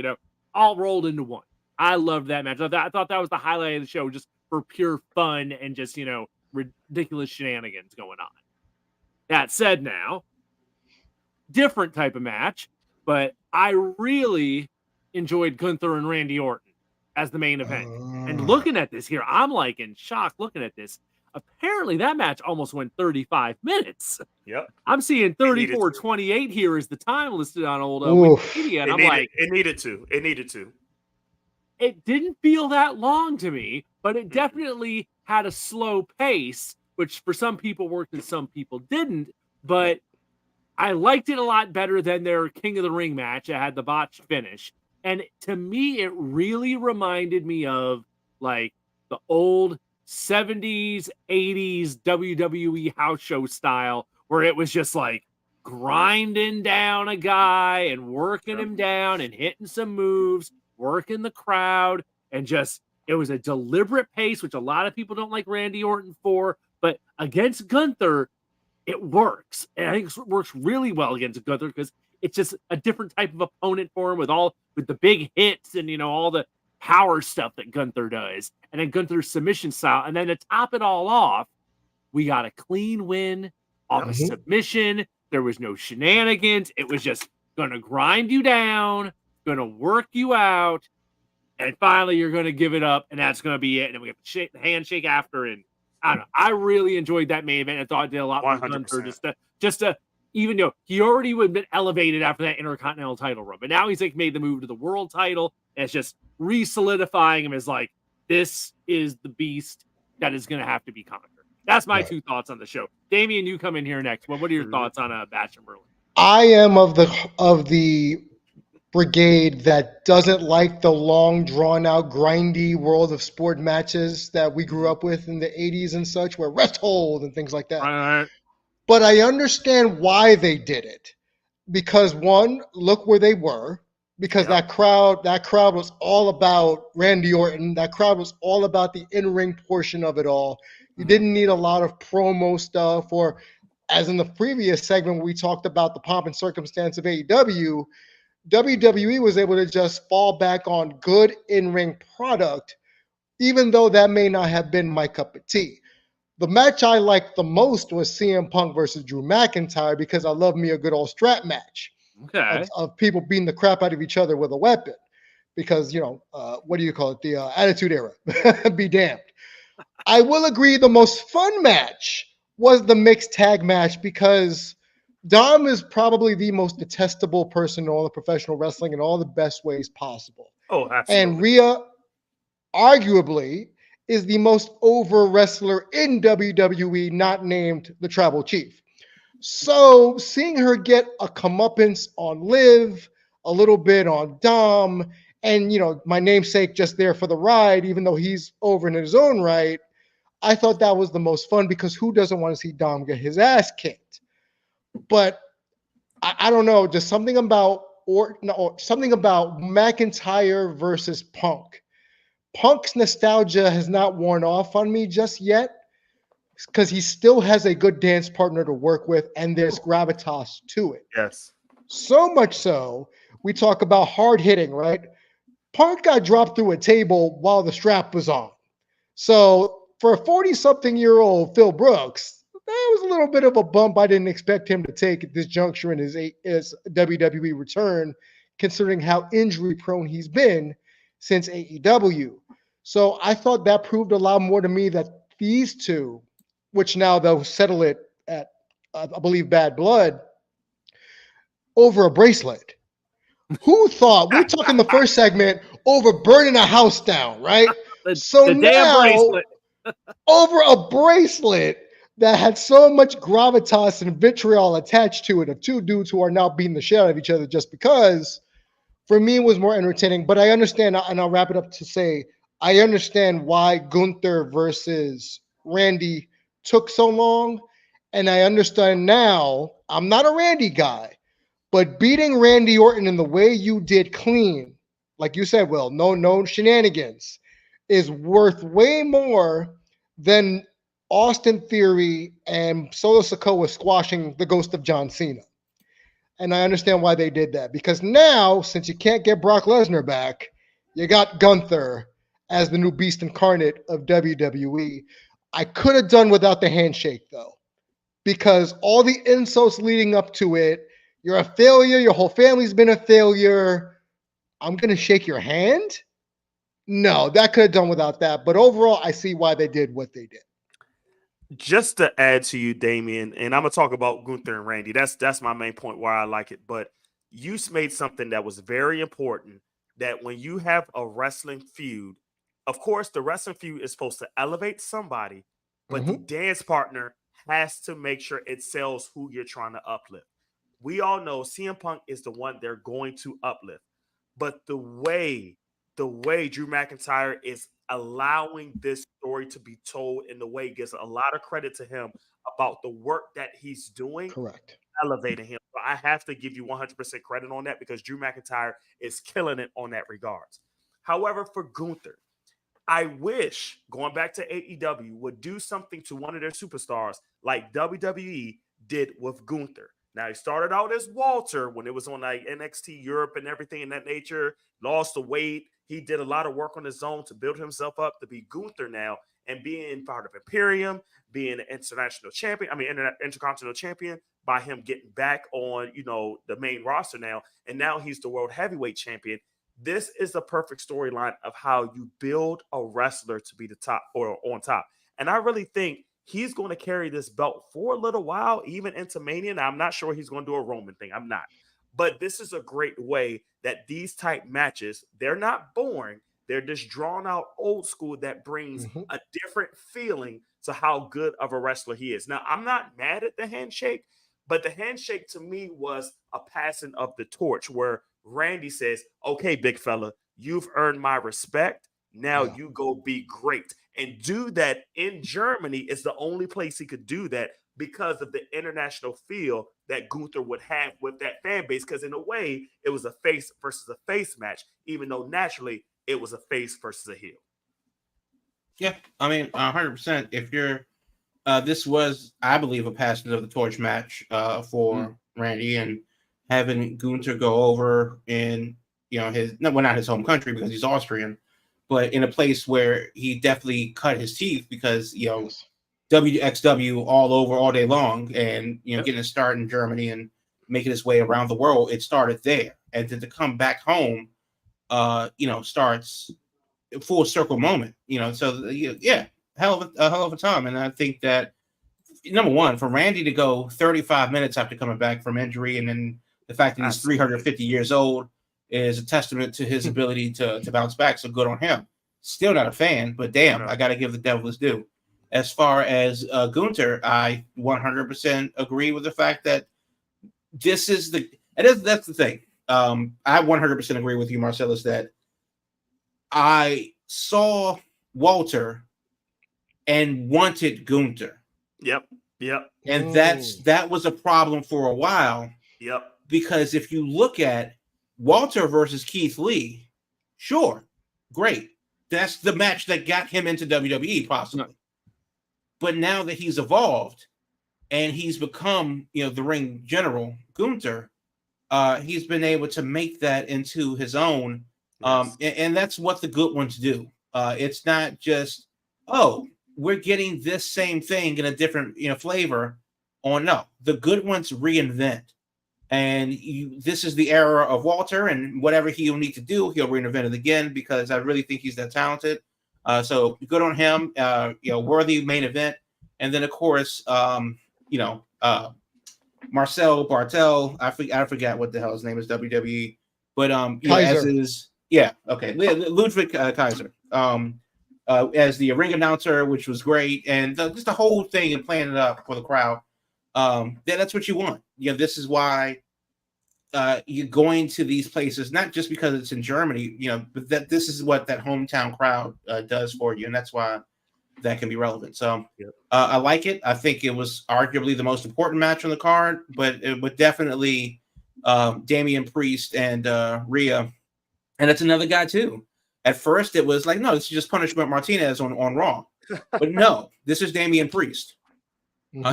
S1: all rolled into one. I loved that match. I thought that was the highlight of the show, just for pure fun and just, ridiculous shenanigans going on. That said, now, different type of match, but I really enjoyed Gunther and Randy Orton as the main event. And looking at this here, I'm like in shock looking at this. Apparently, that match almost went 35 minutes.
S5: Yep.
S1: I'm seeing 34:28 here is the time listed on old Wikipedia, and
S5: it needed to. It needed to.
S1: It didn't feel that long to me, but it definitely had a slow pace, which for some people worked and some people didn't. But I liked it a lot better than their King of the Ring match. It had the botched finish. And to me, it really reminded me of like the old 70s, 80s WWE house show style, where it was just like grinding down a guy and working him down and hitting some moves, working the crowd, and just it was a deliberate pace, which a lot of people don't like Randy Orton for, but against Gunther, it works. And I think it works really well against Gunther because it's just a different type of opponent for him with the big hits and all the power stuff that Gunther does. And then Gunther's submission style. And then to top it all off, we got a clean win off a submission. There was no shenanigans. It was just gonna grind you down, gonna work you out, and finally you're gonna give it up, and that's gonna be it. And then we have the handshake after, and I don't know. I really enjoyed that main event. I thought it did a lot with Gunther. Just to even though he already would have been elevated after that Intercontinental title run, but now he's like made the move to the world title, and it's just re-solidifying him as like this is the beast that is gonna have to be conquered. That's my two thoughts on the show. Damien, you come in here next. Well, what are your thoughts on Bash and Berlin?
S3: I am of the brigade that doesn't like the long, drawn-out, grindy world of sport matches that we grew up with in the 80s and such, where rest hold and things like that.
S1: Right.
S3: But I understand why they did it. Because one, look where they were. Because that crowd was all about Randy Orton. That crowd was all about the in-ring portion of it all. You didn't need a lot of promo stuff, or as in the previous segment, we talked about the pomp and circumstance of AEW. WWE was able to just fall back on good in-ring product, even though that may not have been my cup of tea. The match I liked the most was CM Punk versus Drew McIntyre because I love me a good old strap match of people beating the crap out of each other with a weapon. Because, what do you call it? The Attitude Era. Be damned. I will agree the most fun match was the mixed tag match because Dom is probably the most detestable person in all the professional wrestling in all the best ways possible.
S5: Oh, absolutely.
S3: And Rhea, arguably, is the most over wrestler in WWE, not named the Tribal Chief. So seeing her get a comeuppance on Liv, a little bit on Dom, and, my namesake just there for the ride, even though he's over in his own right, I thought that was the most fun because who doesn't want to see Dom get his ass kicked? But I don't know, just something about McIntyre versus Punk. Punk's nostalgia has not worn off on me just yet because he still has a good dance partner to work with, and there's gravitas to it.
S5: Yes.
S3: So much so, we talk about hard hitting, right? Punk got dropped through a table while the strap was on. So for a 40-something-year-old Phil Brooks, that was a little bit of a bump I didn't expect him to take at this juncture in his WWE return, considering how injury-prone he's been since AEW. So I thought that proved a lot more to me that these two, which now they'll settle it at, I believe, Bad Blood, over a bracelet. Who thought? We're talking the first segment over burning a house down, right?
S1: The damn bracelet.
S3: Over a bracelet that had so much gravitas and vitriol attached to it of two dudes who are now beating the shit out of each other just because, for me, it was more entertaining. But I understand, and I'll wrap it up to say, I understand why Gunther versus Randy took so long. And I understand now, I'm not a Randy guy, but beating Randy Orton in the way you did clean, like you said, Will, no shenanigans, is worth way more than Austin Theory and Solo Sikoa squashing the ghost of John Cena. And I understand why they did that. Because now, since you can't get Brock Lesnar back, you got Gunther as the new beast incarnate of WWE. I could have done without the handshake, though. Because all the insults leading up to it, you're a failure, your whole family's been a failure, I'm going to shake your hand? No, that could have done without that. But overall, I see why they did what they did.
S5: Just to add to you, Damien, and I'm gonna talk about Gunther and Randy. That's my main point why I like it. But you made something that was very important. That when you have a wrestling feud, of course, the wrestling feud is supposed to elevate somebody, but the dance partner has to make sure it sells who you're trying to uplift. We all know CM Punk is the one they're going to uplift, but the way Drew McIntyre is allowing this story to be told in the way gives a lot of credit to him about the work that he's doing,
S3: Correct.
S5: elevating him. So I have to give you 100% credit on that because Drew McIntyre is killing it on that regards. However, for Gunther, I wish, going back to AEW, would do something to one of their superstars like WWE did with Gunther. Now, he started out as Walter when it was on like NXT Europe and everything in that nature, lost the weight. He did a lot of work on his own to build himself up to be Gunther now and being part of Imperium, being an international champion, intercontinental champion by him getting back on, the main roster now. And now he's the world heavyweight champion. This is the perfect storyline of how you build a wrestler to be the top or on top. And I really think he's going to carry this belt for a little while, even into Mania. Now, I'm not sure he's going to do a Roman thing. I'm not. But this is a great way that these type matches, they're not boring. They're just drawn out old school that brings a different feeling to how good of a wrestler he is. Now, I'm not mad at the handshake, but the handshake to me was a passing of the torch where Randy says, okay, big fella, you've earned my respect. Now you go be great. And do that in Germany is the only place he could do that because of the international feel that Gunther would have with that fan base. Because in a way, it was a face versus a face match, even though naturally it was a face versus a heel.
S4: Yeah, 100%. If you're, this was, I believe, a passing of the torch match for Randy, and having Gunther go over in, not his home country because he's Austrian, but in a place where he definitely cut his teeth because, WXW all over all day long and, getting a start in Germany and making his way around the world, it started there. And then to come back home, starts a full circle moment, so hell of a time. And I think that, number one, for Randy to go 35 minutes after coming back from injury, and then the fact that he's 350 years old is a testament to his ability to bounce back. So good on him. Still not a fan, but damn, I got to give the devil his due. As far as Gunther, I 100% agree with the fact that that's the thing. I 100% agree with you, Marcellus, that I saw Walter and wanted Gunther.
S5: Yep.
S4: And that was a problem for a while.
S5: Yep.
S4: Because if you look at Walter versus Keith Lee, sure, great. That's the match that got him into WWE, possibly. But now that he's evolved and he's become, the ring general, Gunther, he's been able to make that into his own.
S5: Yes.
S4: And that's what the good ones do. It's not just, we're getting this same thing in a different, flavor. No, the good ones reinvent. And this is the era of Walter, and whatever he'll need to do, he'll reinvent it again because I really think he's that talented. So good on him. Worthy main event, and then of course, Marcel Bartel. I forget what the hell his name is, WWE, but Ludwig Kaiser. As the ring announcer, which was great, and just the whole thing and playing it up for the crowd. That's what you want. This is why you're going to these places, not just because it's in Germany, but that this is what that hometown crowd does for you, and that's why that can be relevant. So I like it. I think it was arguably the most important match on the card, but it would definitely Damian Priest and Rhea, and it's another guy too. At first, it was like, no, this is just Punishment Martinez on Raw, but no, this is Damian Priest.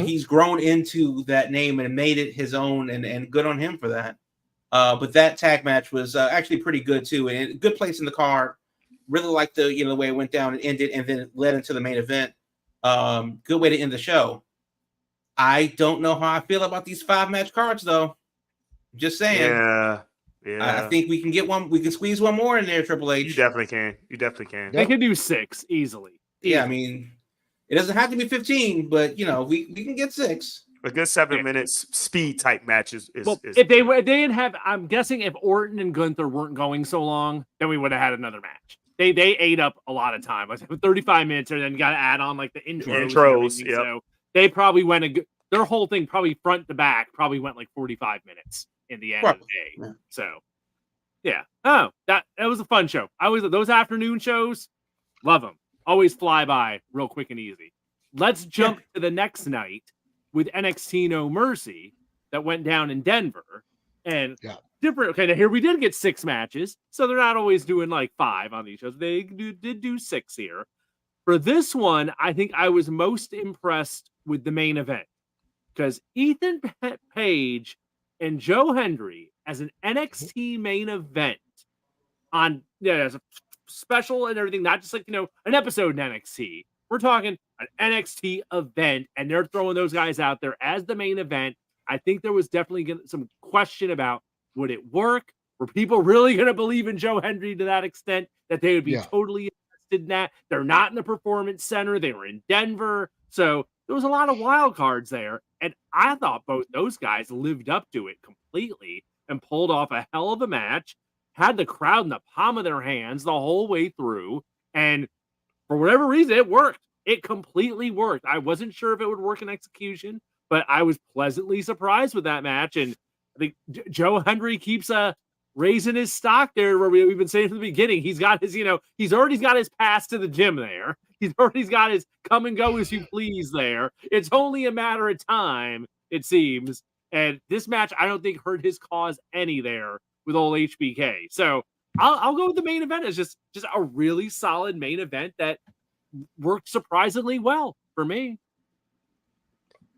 S4: He's grown into that name and made it his own, and good on him for that. But that tag match was actually pretty good too, and a good place in the card. Really liked the the way it went down and ended, and then it led into the main event. Good way to end the show. I don't know how I feel about these 5-match cards though. Just saying.
S5: Yeah.
S4: I think we can get one. We can squeeze one more in there, Triple H.
S5: You definitely can.
S1: They can do 6 easily.
S4: Yeah, it doesn't have to be 15, but we can get 6.
S5: A good 7 minutes speed type match is
S1: if they didn't have, I'm guessing if Orton and Gunther weren't going so long, then we would have had another match. They ate up a lot of time. I said 35 minutes, and then got to add on like the intros.
S5: Yeah.
S1: So they probably went their whole thing probably front to back probably went like 45 minutes in the end of the day. So yeah. Oh, that was a fun show. Those afternoon shows. Love them. Always fly by real quick and easy. Let's jump to the next night with NXT No Mercy that went down in Denver. And different. Okay, now here we did get 6 matches, so they're not always doing like 5 on these shows. They did do 6 here. For this one, I think I was most impressed with the main event because Ethan Page and Joe Hendry as an NXT main event on as a special and everything, not just like an episode in NXT. We're talking an NXT event, and they're throwing those guys out there as the main event. I think there was definitely some question about would it work? Were people really going to believe in Joe Hendry to that extent that they would be totally invested in that? They're not in the Performance Center. They were in Denver. So there was a lot of wild cards there. And I thought both those guys lived up to it completely and pulled off a hell of a match, had the crowd in the palm of their hands the whole way through. And for whatever reason, it worked. It completely worked. I wasn't sure if it would work in execution, but I was pleasantly surprised with that match. And I think Joe Hendry keeps raising his stock there, where we've been saying from the beginning. He's got his, he's already got his pass to the gym there. He's already got his come and go as you please there. It's only a matter of time, it seems. And this match, I don't think hurt his cause any there with old HBK. So I'll go with the main event. It's just a really solid main event that worked surprisingly well for me.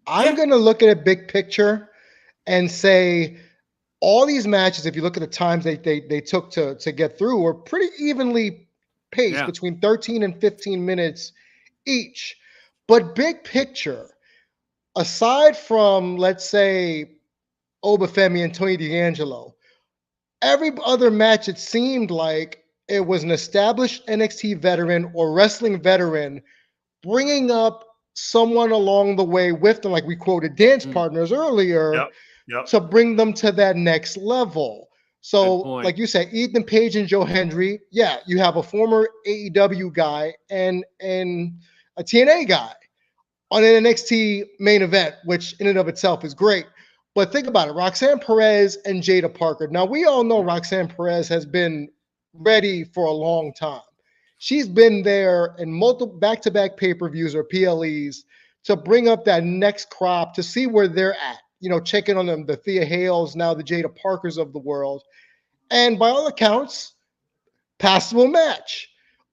S3: I'm going to look at a big picture and say all these matches, if you look at the times they took to get through, were pretty evenly paced between 13 and 15 minutes each. But big picture, aside from, let's say, Obafemi and Tony D'Angelo, every other match, it seemed like it was an established NXT veteran or wrestling veteran bringing up someone along the way with them, like we quoted dance partners earlier, to bring them to that next level. So, like you said, Ethan Page and Joe Hendry, you have a former AEW guy and a TNA guy on an NXT main event, which in and of itself is great. But think about it, Roxanne Perez and Jada Parker. Now, we all know Roxanne Perez has been ready for a long time. She's been there in multiple back-to-back pay-per-views or PLEs to bring up that next crop to see where they're at. Checking on them, the Thea Hales, now the Jada Parkers of the world. And by all accounts, passable match.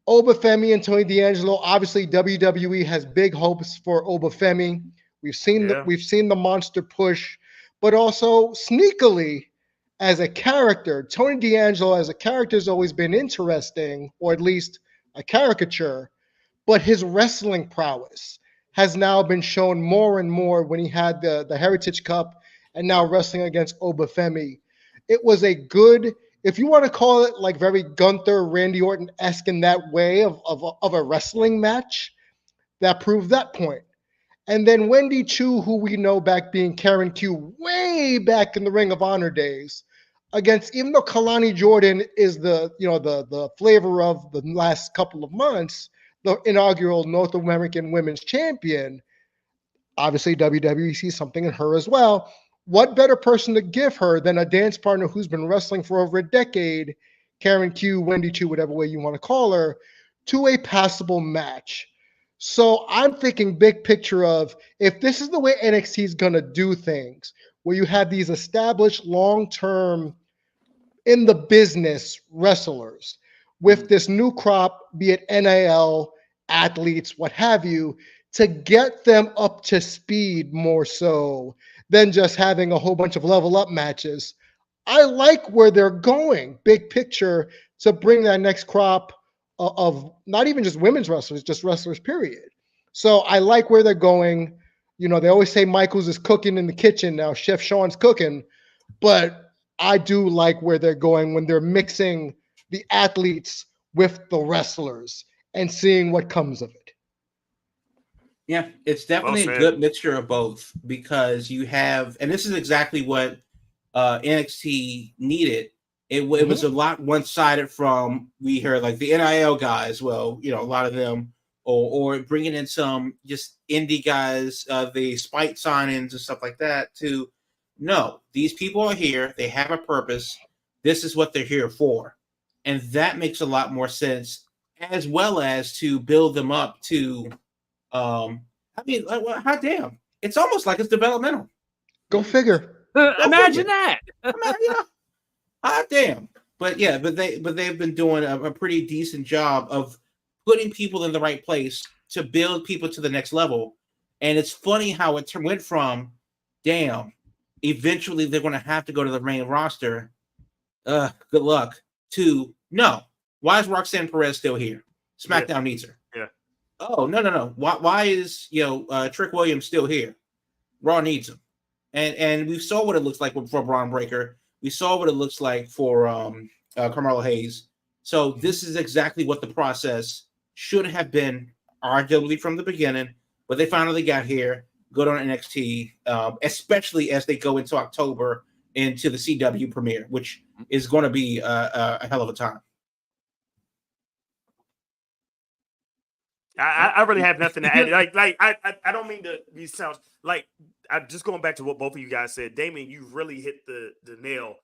S3: Obafemi and Tony D'Angelo. Obviously, WWE has big hopes for Obafemi. We've seen the monster push, but also sneakily as a character, Tony D'Angelo as a character has always been interesting, or at least a caricature, but his wrestling prowess has now been shown more and more when he had the Heritage Cup and now wrestling against Obafemi. It was a good, if you want to call it like very Gunther, Randy Orton-esque in that way of a wrestling match, that proved that point. And then Wendy Chu, who we know back being Karen Q way back in the Ring of Honor days, against, even though Kalani Jordan is the flavor of the last couple of months, the inaugural North American Women's Champion, obviously WWE sees something in her as well. What better person to give her than a dance partner who's been wrestling for over a decade, Karen Q, Wendy Chu, whatever way you want to call her, to a passable match. So I'm thinking big picture of, if this is the way NXT is going to do things, where you have these established long-term in the business wrestlers with this new crop, be it NIL, athletes, what have you, to get them up to speed more so than just having a whole bunch of level up matches. I like where they're going, big picture, to bring that next crop of not even just women's wrestlers, just wrestlers, period. So I like where they're going. They always say Michaels is cooking in the kitchen now. Chef Sean's cooking. But I do like where they're going when they're mixing the athletes with the wrestlers and seeing what comes of it.
S4: Yeah, it's definitely a good mixture of both, because you have, and this is exactly what NXT needed. It was a lot one-sided from, we heard like the NIL guys, well, a lot of them, or bringing in some just indie guys, the spite signings and stuff like that, to no, these people are here. They have a purpose. This is what they're here for. And that makes a lot more sense. as well as to build them up to. Hot damn! It's almost like it's developmental.
S3: Go figure.
S1: Imagine that.
S4: Hot damn! But they've been doing a pretty decent job of putting people in the right place to build people to the next level. And it's funny how it went from, damn, eventually they're going to have to go to the main roster. Good luck. To, no, why is Roxanne Perez still here? SmackDown needs her.
S5: Yeah.
S4: Oh, no. Why is Trick Williams still here? Raw needs him. And we saw what it looks like for Braun Breaker. We saw what it looks like for Carmelo Hayes. So this is exactly what the process should have been, arguably from the beginning. But they finally got here. Go to NXT, especially as they go into October into the CW premiere, which is going to be a hell of a time.
S5: I really have nothing to add. I don't mean to be sound like I'm just going back to what both of you guys said. Damien, you really hit the nail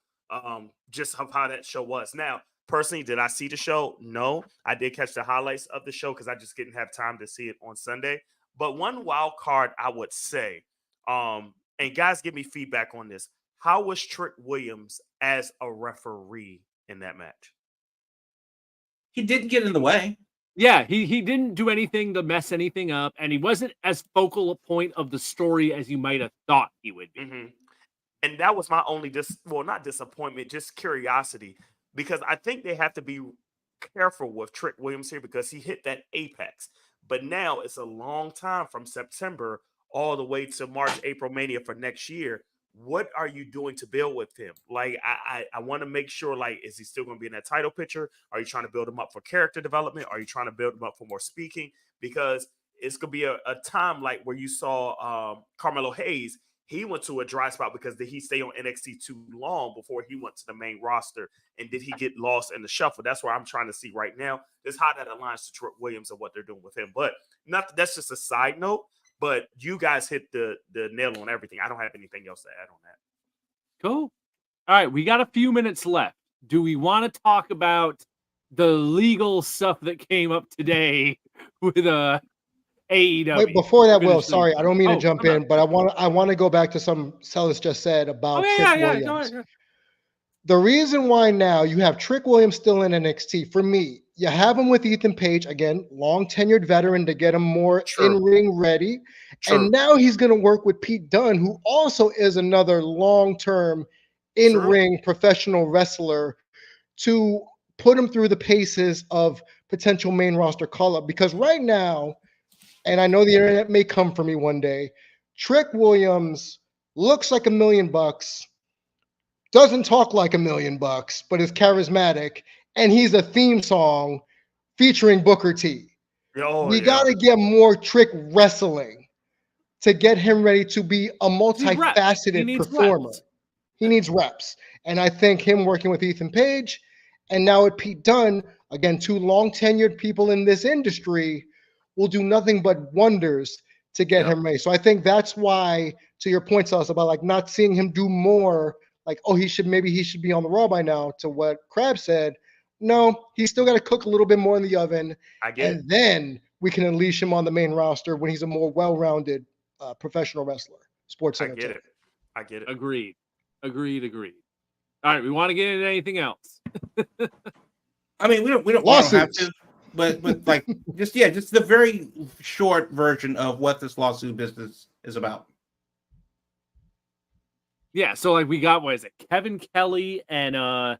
S5: just of how that show was. Now, personally, did I see the show? No, I did catch the highlights of the show because I just didn't have time to see it on Sunday. But one wild card I would say, and guys, give me feedback on this. How was Trick Williams as a referee in that match?
S4: He didn't get in the way.
S1: Yeah, he didn't do anything to mess anything up, and he wasn't as focal a point of the story as you might have thought he would be.
S5: Mm-hmm. And that was my only not disappointment, just curiosity, because I think they have to be careful with Trick Williams here because he hit that apex. But now it's a long time from September all the way to March, April Mania for next year. What are you doing to build with him? Like, I want to make sure, like, is he still going to be in that title picture? Are you trying to build him up for character development? Are you trying to build him up for more speaking? Because it's going to be a time like where you saw Carmelo Hayes. He went to a dry spot because did he stay on NXT too long before he went to the main roster? And did he get lost in the shuffle? That's where I'm trying to see right now is how that aligns to Trick Williams and what they're doing with him. But that's just a side note. But you guys hit the nail on everything. I don't have anything else to add on that.
S1: Cool. All right, we got a few minutes left. Do we want to talk about the legal stuff that came up today with AEW?
S3: Wait, before that, Will, sorry, I don't mean to jump in, but I want to go back to some Celis just said about Trick Williams.
S1: Go ahead.
S3: The reason why now you have Trick Williams still in NXT, for me, you have him with Ethan Page, again, long tenured veteran to get him more in-ring ready. And now he's going to work with Pete Dunne, who also is another long-term in-ring professional wrestler, to put him through the paces of potential main roster call-up. Because right now, and I know the internet may come for me one day, Trick Williams looks like $1 million, doesn't talk like $1 million, but is charismatic, and he's a theme song featuring Booker T. We got to get more Trick wrestling to get him ready to be a multifaceted performer. He needs reps. And I think him working with Ethan Page and now with Pete Dunne, again, two long tenured people in this industry, will do nothing but wonders to get him ready. So I think that's why, to your point, Sauce, about like not seeing him do more, like, oh, he should be on the Raw by now, to what Crab said. No, he's still got to cook a little bit more in the oven. Then we can unleash him on the main roster when he's a more well-rounded professional wrestler. Sports Center.
S5: I get it.
S1: Agreed. All right, we want to get into anything else?
S4: I mean, we don't have to, but like just the very short version of what this lawsuit business is about.
S1: Yeah, so like we got, what is it, Kevin Kelly and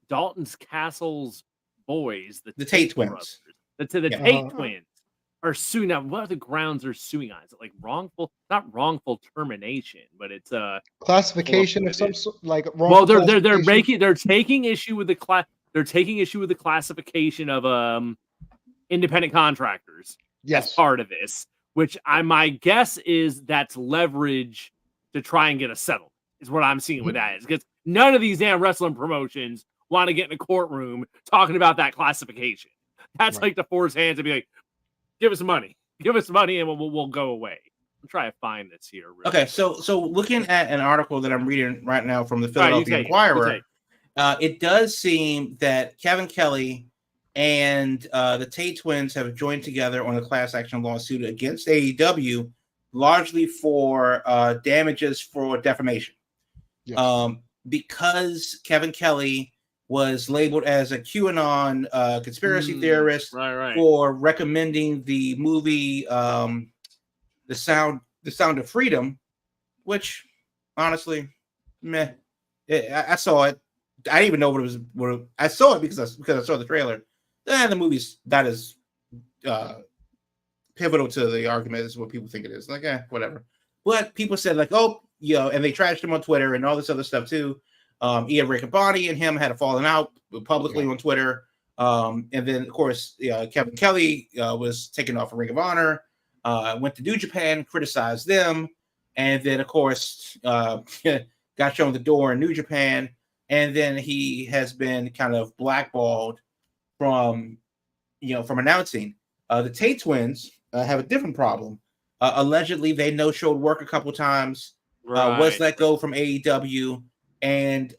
S1: Dalton's Castle's boys, the
S4: Tate twins.
S1: The Tate twins are suing. Now, what are the grounds they're suing on? Is it like not wrongful termination, but it's
S3: classification of some sort, like
S1: wrongful. Well, they're taking issue with the classification of independent contractors as part of this, which my guess is that's leverage to try and get a settlement. Is what I'm seeing with that, is because none of these damn wrestling promotions want to get in a courtroom talking about that classification. That's like to force hands and be like, give us money, and we'll go away. I'm trying to find this here.
S4: Okay, so looking at an article that I'm reading right now from the Philadelphia Inquirer, it does seem that Kevin Kelly and the Tate twins have joined together on a class action lawsuit against AEW, largely for damages for defamation.
S3: Yes.
S4: Because Kevin Kelly was labeled as a QAnon conspiracy theorist
S1: Right.
S4: for recommending the movie The Sound of Freedom, which honestly, meh. I saw it. I didn't even know what it was. I saw it because I saw the trailer. The movie's not as pivotal to the argument as what people think it is. Like, whatever. But people said like, oh, and they trashed him on Twitter and all this other stuff too. Ian Riccaboni and him had a falling out publicly on Twitter. And then of course, Kevin Kelly was taken off of Ring of Honor. Went to New Japan, criticized them, and then of course got shown the door in New Japan. And then he has been kind of blackballed from announcing. The Tate twins have a different problem. Allegedly, they no-showed work a couple times. Was let go from AEW, and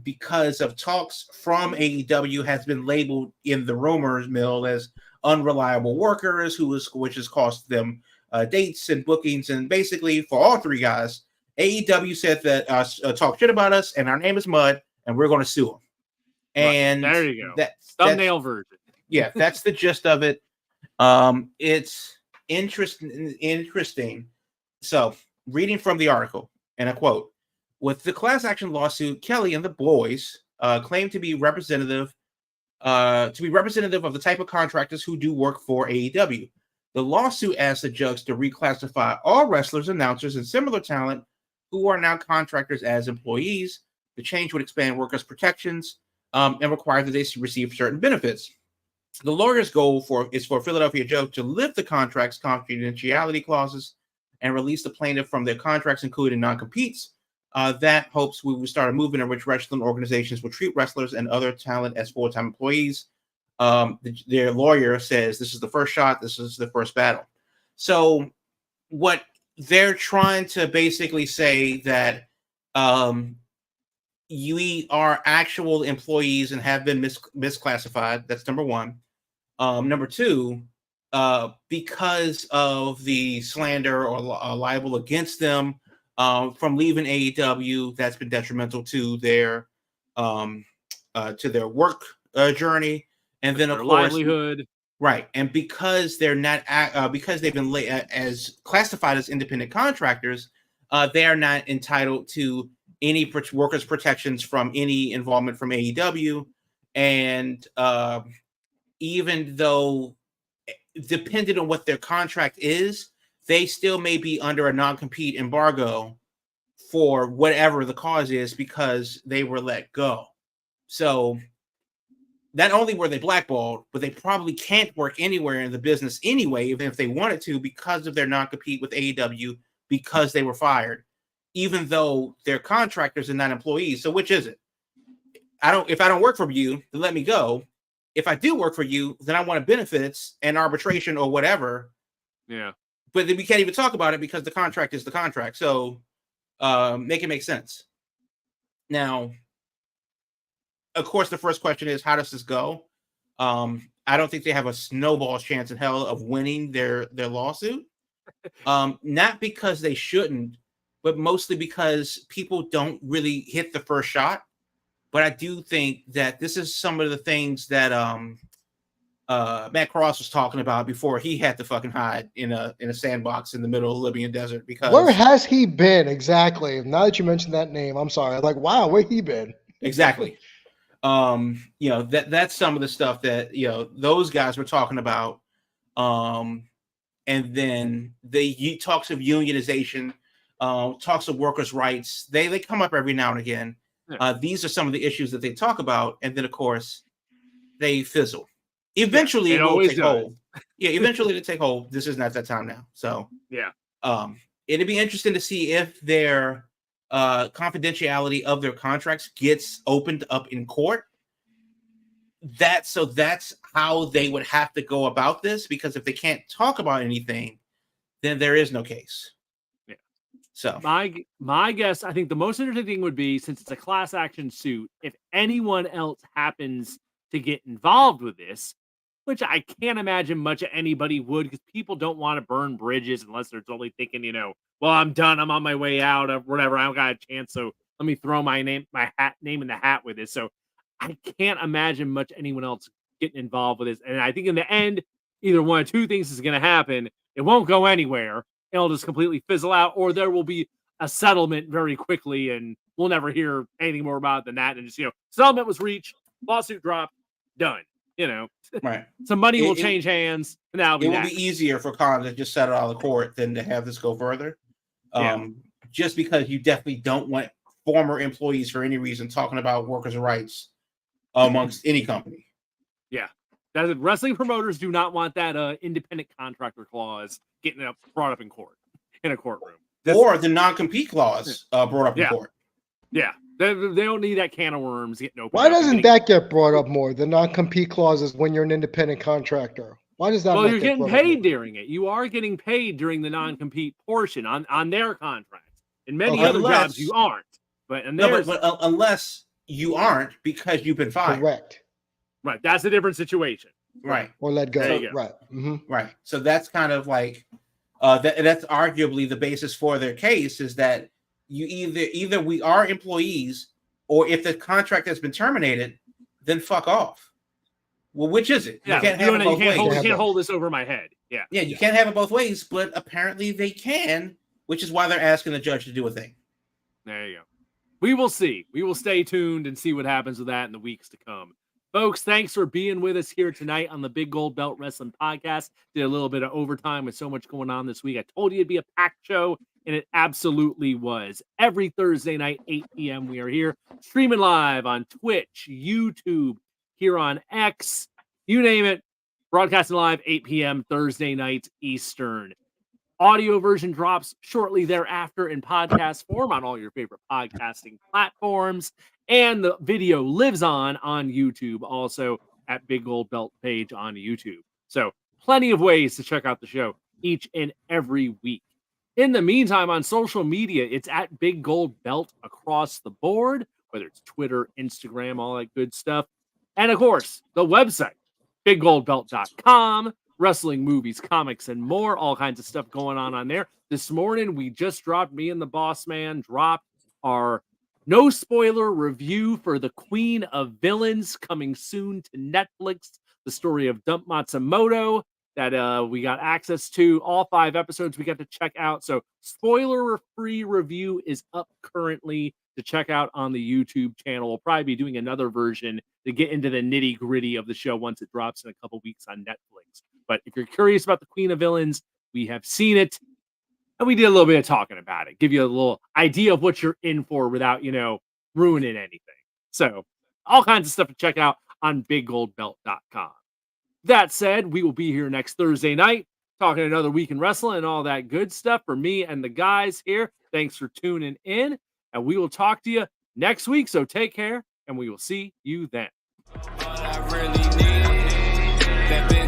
S4: because of talks from AEW, has been labeled in the rumors mill as unreliable workers, which has cost them dates and bookings. And basically, for all three guys, AEW said that talk shit about us, and our name is Mud, and we're going to sue them. And
S1: there you go.
S4: That's
S1: thumbnail version.
S4: Yeah, that's the gist of it. It's interesting. So, reading from the article, and I quote: "With the class action lawsuit, Kelly and the boys claim to be representative of the type of contractors who do work for AEW. The lawsuit asks the judge to reclassify all wrestlers, announcers, and similar talent who are now contractors as employees. The change would expand workers' protections and require that they receive certain benefits. The lawyer's goal is for Philadelphia Joe to lift the contract's confidentiality clauses and release the plaintiff from their contracts, including non-competes. That hopes we will start a movement in which wrestling organizations will treat wrestlers and other talent as full-time employees." Their lawyer says this is the first shot. This is the first battle. So what they're trying to basically say that you are actual employees and have been misclassified. That's number one. Number two, because of the slander or libel against them from leaving AEW, that's been detrimental to their work journey, and then of course
S1: livelihood.
S4: Right, and because they're not because they've been as classified as independent contractors, they are not entitled to any workers' protections from any involvement from AEW, and even though, depending on what their contract is, they still may be under a non-compete embargo for whatever the cause is because they were let go. So not only were they blackballed, but they probably can't work anywhere in the business anyway, even if they wanted to, because of their non-compete with AEW, because they were fired, even though they're contractors and not employees. So which is it? If I don't work for you, then let me go. If I do work for you, then I want benefits and arbitration or whatever.
S1: Yeah.
S4: But then we can't even talk about it because the contract is the contract. So make it make sense. Now, of course, the first question is, how does this go? I don't think they have a snowball's chance in hell of winning their lawsuit. Not because they shouldn't, but mostly because people don't really hit the first shot. But I do think that this is some of the things that Matt Cross was talking about before he had to fucking hide in a sandbox in the middle of the Libyan desert. Because
S3: where has he been exactly? Now that you mentioned that name, I'm sorry. Like, wow, where he been?
S4: Exactly. That's some of the stuff that those guys were talking about. And then the talks of unionization, talks of workers' rights, they come up every now and again. These are some of the issues that they talk about, and then of course they fizzle. Eventually it will take hold. Yeah, eventually it'll take hold. This is not that time now. So
S1: yeah.
S4: It'd be interesting to see if their confidentiality of their contracts gets opened up in court. That's how they would have to go about this, because if they can't talk about anything, then there is no case.
S1: Yeah.
S4: So
S1: my guess, I think the most interesting thing would be, since it's a class action suit, if anyone else happens to get involved with this, which I can't imagine much of anybody would, because people don't want to burn bridges unless they're totally thinking, well, I'm done, I'm on my way out or whatever, I don't got a chance, so let me throw my name in the hat with this. So I can't imagine much anyone else getting involved with this. And I think in the end, either one of two things is going to happen. It won't go anywhere. It'll just completely fizzle out, or there will be a settlement very quickly, and we'll never hear anything more about it than that. And just, settlement was reached, lawsuit dropped, done.
S4: Right.
S1: Some money will change hands, and that'll be
S4: it will be easier for Khan to just settle out of court than to have this go further. Just because you definitely don't want former employees for any reason talking about workers' rights amongst any company.
S1: Yeah. Wrestling promoters do not want that independent contractor clause getting brought up in court, in a courtroom.
S4: Or the non-compete clause brought up in court.
S1: Yeah. They don't need that can of worms getting open.
S3: Why doesn't that get brought up more? The non-compete clauses when you're an independent contractor. Why does that?
S1: Well, you're getting paid during it. You are getting paid during the non-compete portion on their contracts. In many other jobs, you aren't. But
S4: unless you aren't because you've been fired.
S3: Correct.
S1: Right. That's a different situation.
S4: Right.
S3: Or let go.
S1: There you go.
S3: Right. Mm-hmm.
S4: Right. So that's kind of like that's arguably the basis for their case, is that you either we are employees, or if the contract has been terminated, then fuck off. Well, which is it?
S1: Yeah,
S4: you can't have it both ways.
S1: You can't hold this over my head. Yeah.
S4: Yeah, you can't have it both ways, but apparently they can, which is why they're asking the judge to do a thing.
S1: There you go. We will see. We will stay tuned and see what happens with that in the weeks to come. Folks, thanks for being with us here tonight on the Big Gold Belt Wrestling Podcast. Did a little bit of overtime with so much going on this week. I told you it'd be a packed show, and it absolutely was. Every Thursday night, 8 p.m., we are here streaming live on Twitch, YouTube, here on X, you name it. Broadcasting live 8 p.m. Thursday nights Eastern. Audio version drops shortly thereafter in podcast form on all your favorite podcasting platforms. And the video lives on YouTube, also at Big Gold Belt page on YouTube. So plenty of ways to check out the show each and every week. In the meantime, on social media, it's at Big Gold Belt across the board, whether it's Twitter, Instagram, all that good stuff. And of course, the website, biggoldbelt.com. Wrestling, movies, comics, and more. All kinds of stuff going on there. This morning, we just dropped, me and the boss man dropped our no spoiler review for The Queen of Villains, coming soon to Netflix. The story of Dump Matsumoto that we got access to. All 5 episodes we got to check out. So spoiler-free review is up currently to check out on the YouTube channel. We'll probably be doing another version to get into the nitty-gritty of the show once it drops in a couple weeks on Netflix. But if you're curious about The Queen of Villains, we have seen it, and we did a little bit of talking about it. Give you a little idea of what you're in for without, ruining anything. So all kinds of stuff to check out on biggoldbelt.com. That said, we will be here next Thursday night talking another week in wrestling and all that good stuff for me and the guys here. Thanks for tuning in, and we will talk to you next week. So take care, and we will see you then.
S2: All I really need, that